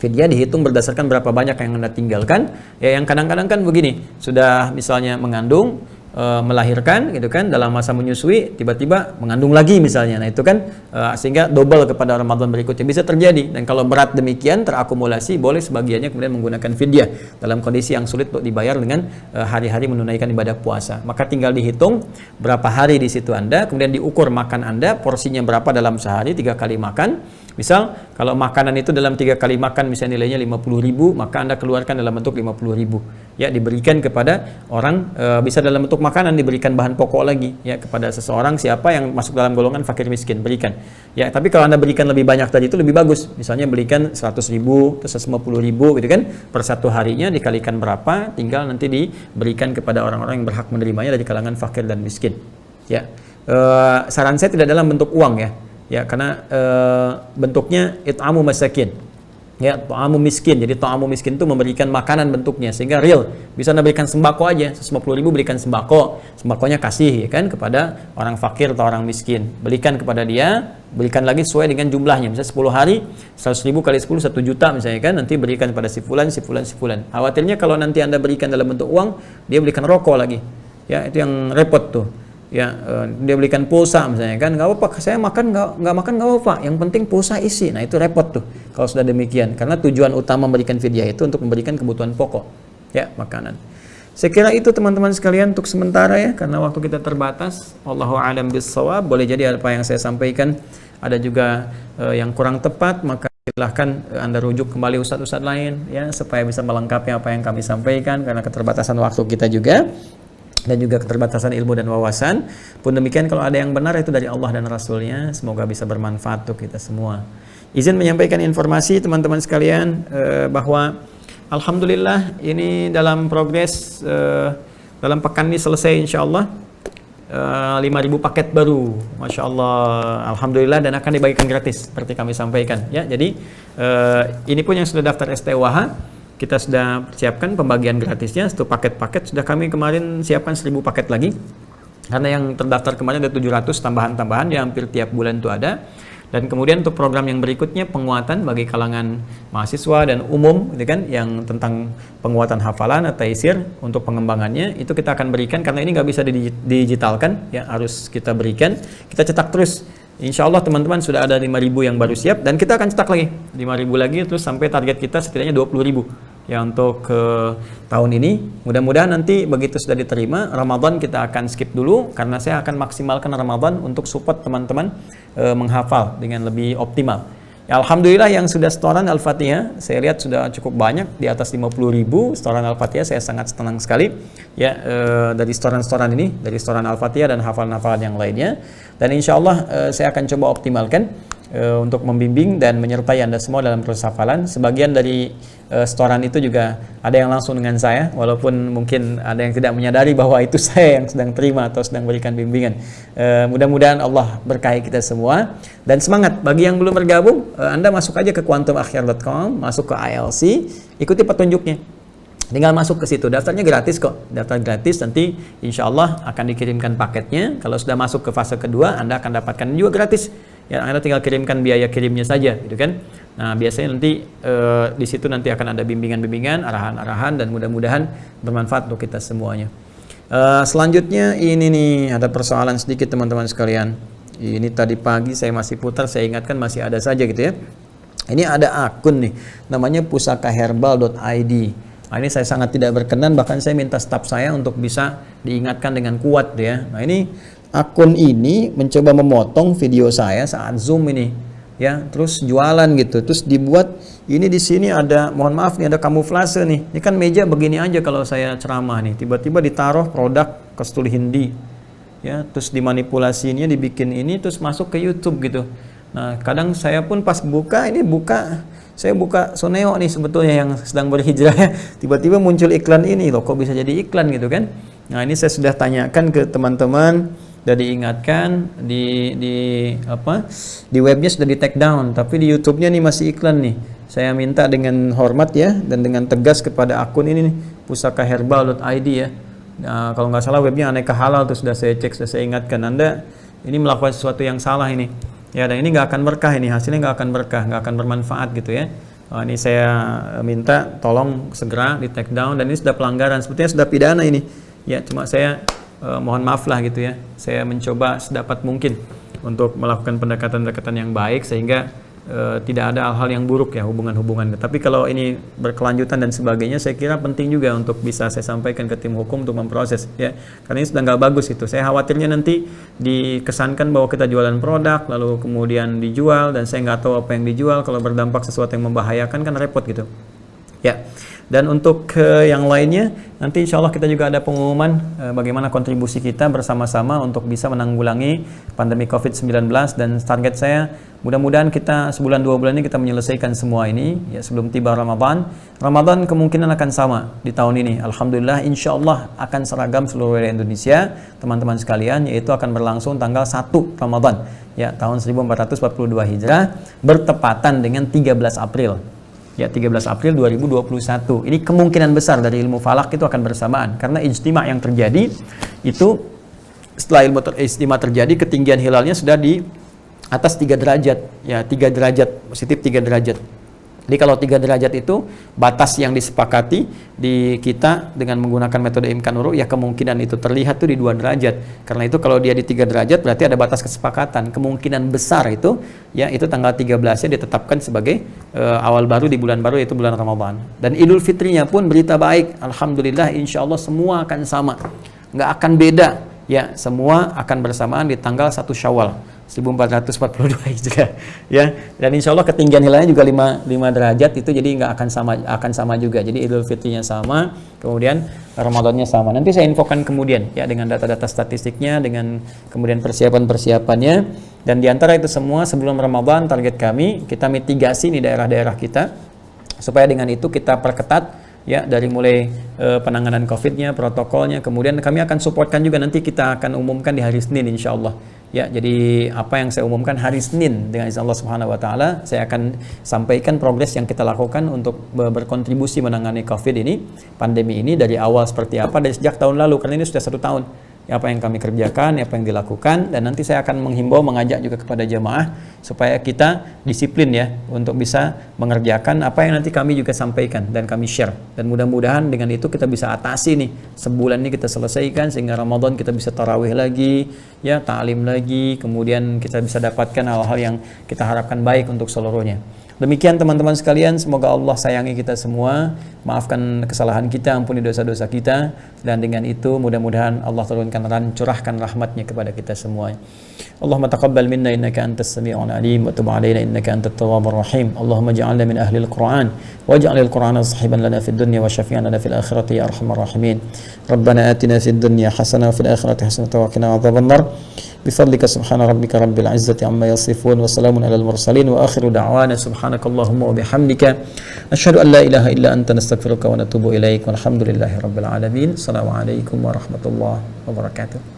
Fidyah dihitung berdasarkan berapa banyak yang Anda tinggalkan. Ya, yang kadang-kadang kan begini, sudah misalnya mengandung, melahirkan gitu kan, dalam masa menyusui tiba-tiba mengandung lagi misalnya. Nah, itu kan sehingga double kepada Ramadan berikutnya bisa terjadi. Dan kalau berat demikian terakumulasi, boleh sebagiannya kemudian menggunakan fidyah dalam kondisi yang sulit untuk dibayar dengan hari-hari menunaikan ibadah puasa. Maka tinggal dihitung berapa hari di situ Anda, kemudian diukur makan Anda, porsinya berapa dalam sehari, 3 kali makan. Misal kalau makanan itu dalam 3 kali makan misalnya nilainya 50.000, maka Anda keluarkan dalam bentuk 50.000, ya, diberikan kepada orang, bisa dalam bentuk makanan, diberikan bahan pokok lagi, ya, kepada seseorang siapa yang masuk dalam golongan fakir miskin, berikan, ya. Tapi kalau Anda berikan lebih banyak tadi itu lebih bagus, misalnya berikan 100.000 atau 150.000 gitu kan, per satu harinya dikalikan berapa, tinggal nanti diberikan kepada orang-orang yang berhak menerimanya dari kalangan fakir dan miskin, ya. Saran saya tidak dalam bentuk uang, ya. Ya, karena bentuknya it'amu masakin, ya, ta'amu miskin. Jadi ta'amu miskin itu memberikan makanan bentuknya, sehingga real. Bisa Anda berikan sembako aja, 150.000 berikan sembako, sembakonya kasih, ya kan, kepada orang fakir atau orang miskin. Berikan kepada dia, berikan lagi sesuai dengan jumlahnya. Misalnya 10 hari, 100.000 kali 10, 1 juta misalnya kan, nanti berikan kepada si fulan, si fulan, si fulan. Khawatirnya kalau nanti Anda berikan dalam bentuk uang, dia berikan rokok lagi. Ya, itu yang repot tuh. Ya, dia belikan pulsa misalnya kan, nggak apa-apa, saya makan nggak makan nggak apa-apa, yang penting pulsa isi. Nah, itu repot tuh kalau sudah demikian, karena tujuan utama memberikan fidyah itu untuk memberikan kebutuhan pokok, ya, makanan. Saya kira itu teman-teman sekalian untuk sementara, ya, karena waktu kita terbatas. Wallahu a'lam bissawab. Boleh jadi apa yang saya sampaikan ada juga yang kurang tepat, maka silahkan Anda rujuk kembali ustadz-ustadz lain, ya, supaya bisa melengkapi apa yang kami sampaikan, karena keterbatasan waktu kita juga dan juga keterbatasan ilmu dan wawasan. Pun demikian, kalau ada yang benar itu dari Allah dan Rasulnya, semoga bisa bermanfaat untuk kita semua. Izin menyampaikan informasi teman-teman sekalian, bahwa alhamdulillah ini dalam progres, dalam pekan ini selesai insyaallah 5.000 paket baru, Masya Allah, alhamdulillah, dan akan dibagikan gratis seperti kami sampaikan, ya. Jadi ini pun yang sudah daftar STWH, kita sudah persiapkan pembagian gratisnya. Satu paket-paket sudah kami kemarin siapkan 1.000 paket lagi, karena yang terdaftar kemarin ada 700 tambahan-tambahan, yang hampir tiap bulan itu ada. Dan kemudian untuk program yang berikutnya, penguatan bagi kalangan mahasiswa dan umum, gitu kan, yang tentang penguatan hafalan atau taisir untuk pengembangannya, itu kita akan berikan, karena ini nggak bisa digitalkan, ya, harus kita berikan, kita cetak terus. Insya Allah teman-teman sudah ada 5.000 yang baru siap, dan kita akan cetak lagi 5.000 lagi, terus sampai target kita setidaknya 20.000 ya untuk tahun ini. Mudah-mudahan nanti begitu sudah diterima Ramadan kita akan skip dulu, karena saya akan maksimalkan Ramadan untuk support teman-teman menghafal dengan lebih optimal. Ya, alhamdulillah yang sudah setoran Al-Fatihah saya lihat sudah cukup banyak, di atas 50.000 setoran Al-Fatihah. Saya sangat senang sekali, ya, dari setoran-setoran ini, dari setoran Al-Fatihah dan hafalan-hafalan yang lainnya. Dan insya Allah saya akan coba optimalkan untuk membimbing dan menyertai Anda semua dalam proses hafalan. Sebagian dari setoran itu juga ada yang langsung dengan saya, walaupun mungkin ada yang tidak menyadari bahwa itu saya yang sedang terima atau sedang berikan bimbingan. Mudah-mudahan Allah berkahi kita semua. Dan semangat bagi yang belum bergabung, Anda masuk aja ke quantumakhir.com, masuk ke ILC, ikuti petunjuknya. Tinggal masuk ke situ, daftarnya gratis kok, daftar gratis, nanti insya Allah akan dikirimkan paketnya. Kalau sudah masuk ke fase kedua, Anda akan dapatkan juga gratis. Ya, Anda tinggal kirimkan biaya kirimnya saja, gitu kan. Nah, biasanya nanti di situ nanti akan ada bimbingan-bimbingan, arahan-arahan, dan mudah-mudahan bermanfaat untuk kita semuanya. Selanjutnya ini nih, ada persoalan sedikit teman-teman sekalian. Ini tadi pagi saya masih putar, saya ingatkan masih ada saja gitu ya. Ini ada akun nih, namanya pusakaherbal.id. Nah, ini saya sangat tidak berkenan, bahkan saya minta staf saya untuk bisa diingatkan dengan kuat ya. Nah, ini akun ini mencoba memotong video saya saat Zoom ini ya, terus jualan gitu. Terus dibuat ini di sini ada, mohon maaf nih, ada kamuflase nih. Ini kan meja begini aja kalau saya ceramah nih, tiba-tiba ditaruh produk kasturi Hindi. Ya, terus dimanipulasinya, dibikin ini terus masuk ke YouTube gitu. Nah, kadang saya pun pas saya buka Soneo nih sebetulnya yang sedang berhijrah ya. Tiba-tiba muncul iklan ini loh, kok bisa jadi iklan gitu kan. Nah, ini saya sudah tanyakan ke teman-teman dan diingatkan di webnya sudah di take down, tapi di YouTube-nya nih masih iklan nih. Saya minta dengan hormat ya dan dengan tegas kepada akun ini nih, pusakaherbal.id ya. Nah, kalau nggak salah webnya Aneka Halal, tuh sudah saya cek, sudah saya ingatkan Anda ini melakukan sesuatu yang salah ini. Ya, dan ini nggak akan berkah, ini hasilnya nggak akan berkah, nggak akan bermanfaat gitu ya. Ini saya minta tolong segera di take down, dan ini sudah pelanggaran, sebetulnya sudah pidana ini. Ya, cuma saya mohon maaf lah gitu ya. Saya mencoba sedapat mungkin untuk melakukan pendekatan-pendekatan yang baik sehingga tidak ada hal-hal yang buruk ya hubungan-hubungan. Tapi kalau ini berkelanjutan dan sebagainya, saya kira penting juga untuk bisa saya sampaikan ke tim hukum untuk memproses ya, karena ini sudah nggak bagus itu. Saya khawatirnya nanti dikesankan bahwa kita jualan produk lalu kemudian dijual dan saya nggak tahu apa yang dijual. Kalau berdampak sesuatu yang membahayakan kan repot gitu ya. Dan untuk yang lainnya, nanti insya Allah kita juga ada pengumuman bagaimana kontribusi kita bersama-sama untuk bisa menanggulangi pandemi COVID-19. Dan target saya, mudah-mudahan kita sebulan 2 bulan ini kita menyelesaikan semua ini ya sebelum tiba Ramadan. Ramadan kemungkinan akan sama di tahun ini. Alhamdulillah, insya Allah akan seragam seluruh wilayah Indonesia, teman-teman sekalian, yaitu akan berlangsung tanggal 1 Ramadan ya tahun 1442 Hijrah, bertepatan dengan 13 April. Ya, 13 April 2021. Ini kemungkinan besar dari ilmu falak itu akan bersamaan. Karena ijtima yang terjadi itu, setelah ilmu ijtima terjadi, ketinggian hilalnya sudah di atas 3 derajat. Ya, 3 derajat, positif 3 derajat. Jadi kalau 3 derajat itu batas yang disepakati di kita dengan menggunakan metode imkan uruk, ya kemungkinan itu terlihat tuh di 2 derajat. Karena itu kalau dia di 3 derajat berarti ada batas kesepakatan. Kemungkinan besar itu ya itu tanggal 13-nya ditetapkan sebagai awal baru di bulan baru, yaitu bulan Ramadan. Dan Idul Fitrinya pun berita baik, alhamdulillah, insya Allah semua akan sama, nggak akan beda ya, semua akan bersamaan di tanggal 1 Syawal 1442 Hijriah ya. Dan insya Allah ketinggian hilalnya juga 5 derajat itu, jadi nggak akan sama juga. Jadi Idul Fitrinya sama, kemudian Ramadannya sama. Nanti saya infokan kemudian ya dengan data-data statistiknya, dengan kemudian persiapan-persiapannya. Dan diantara itu semua sebelum Ramadan target kami kita mitigasi di daerah-daerah kita, supaya dengan itu kita perketat ya, dari mulai penanganan COVID-nya, protokolnya. Kemudian kami akan supportkan juga, nanti kita akan umumkan di hari Senin insya Allah. Ya, jadi apa yang saya umumkan hari Senin dengan izin Allah Subhanahu wa taala, saya akan sampaikan progres yang kita lakukan untuk berkontribusi menangani COVID ini, pandemi ini dari awal seperti apa, dari sejak tahun lalu, karena ini sudah 1 tahun. Ya, apa yang kami kerjakan, apa yang dilakukan, dan nanti saya akan menghimbau, mengajak juga kepada jemaah supaya kita disiplin ya untuk bisa mengerjakan apa yang nanti kami juga sampaikan dan kami share. Dan mudah-mudahan dengan itu kita bisa atasi nih, sebulan ini kita selesaikan sehingga Ramadan kita bisa tarawih lagi, ya ta'lim lagi, kemudian kita bisa dapatkan hal-hal yang kita harapkan baik untuk seluruhnya. Demikian teman-teman sekalian, semoga Allah sayangi kita semua, maafkan kesalahan kita, ampuni dosa-dosa kita, dan dengan itu mudah-mudahan Allah turunkan curahkan rahmatnya kepada kita semua. Allahumma taqabbal minna innaka antas sami'ul alim wa tub 'alaina innaka antat tawwabur rahim. Allahumma ij'alna min ahlil Qur'an waj'alil Qur'ana sahiban lana fid dunya wa syafi'an lana fil akhirati ya arhamar rahimin. Rabbana atina fid dunya hasanah wa fil akhirati hasanah wa qina adzabannar. بفضلك سبحان ربك رب العزة عما يصفون وسلام على المرسلين وآخر دعوانا سبحانك اللهم وبحمدك أشهد أن لا إله إلا أنت نستغفرك ونتوب إليك والحمد لله رب العالمين. السلام عليكم ورحمة الله وبركاته.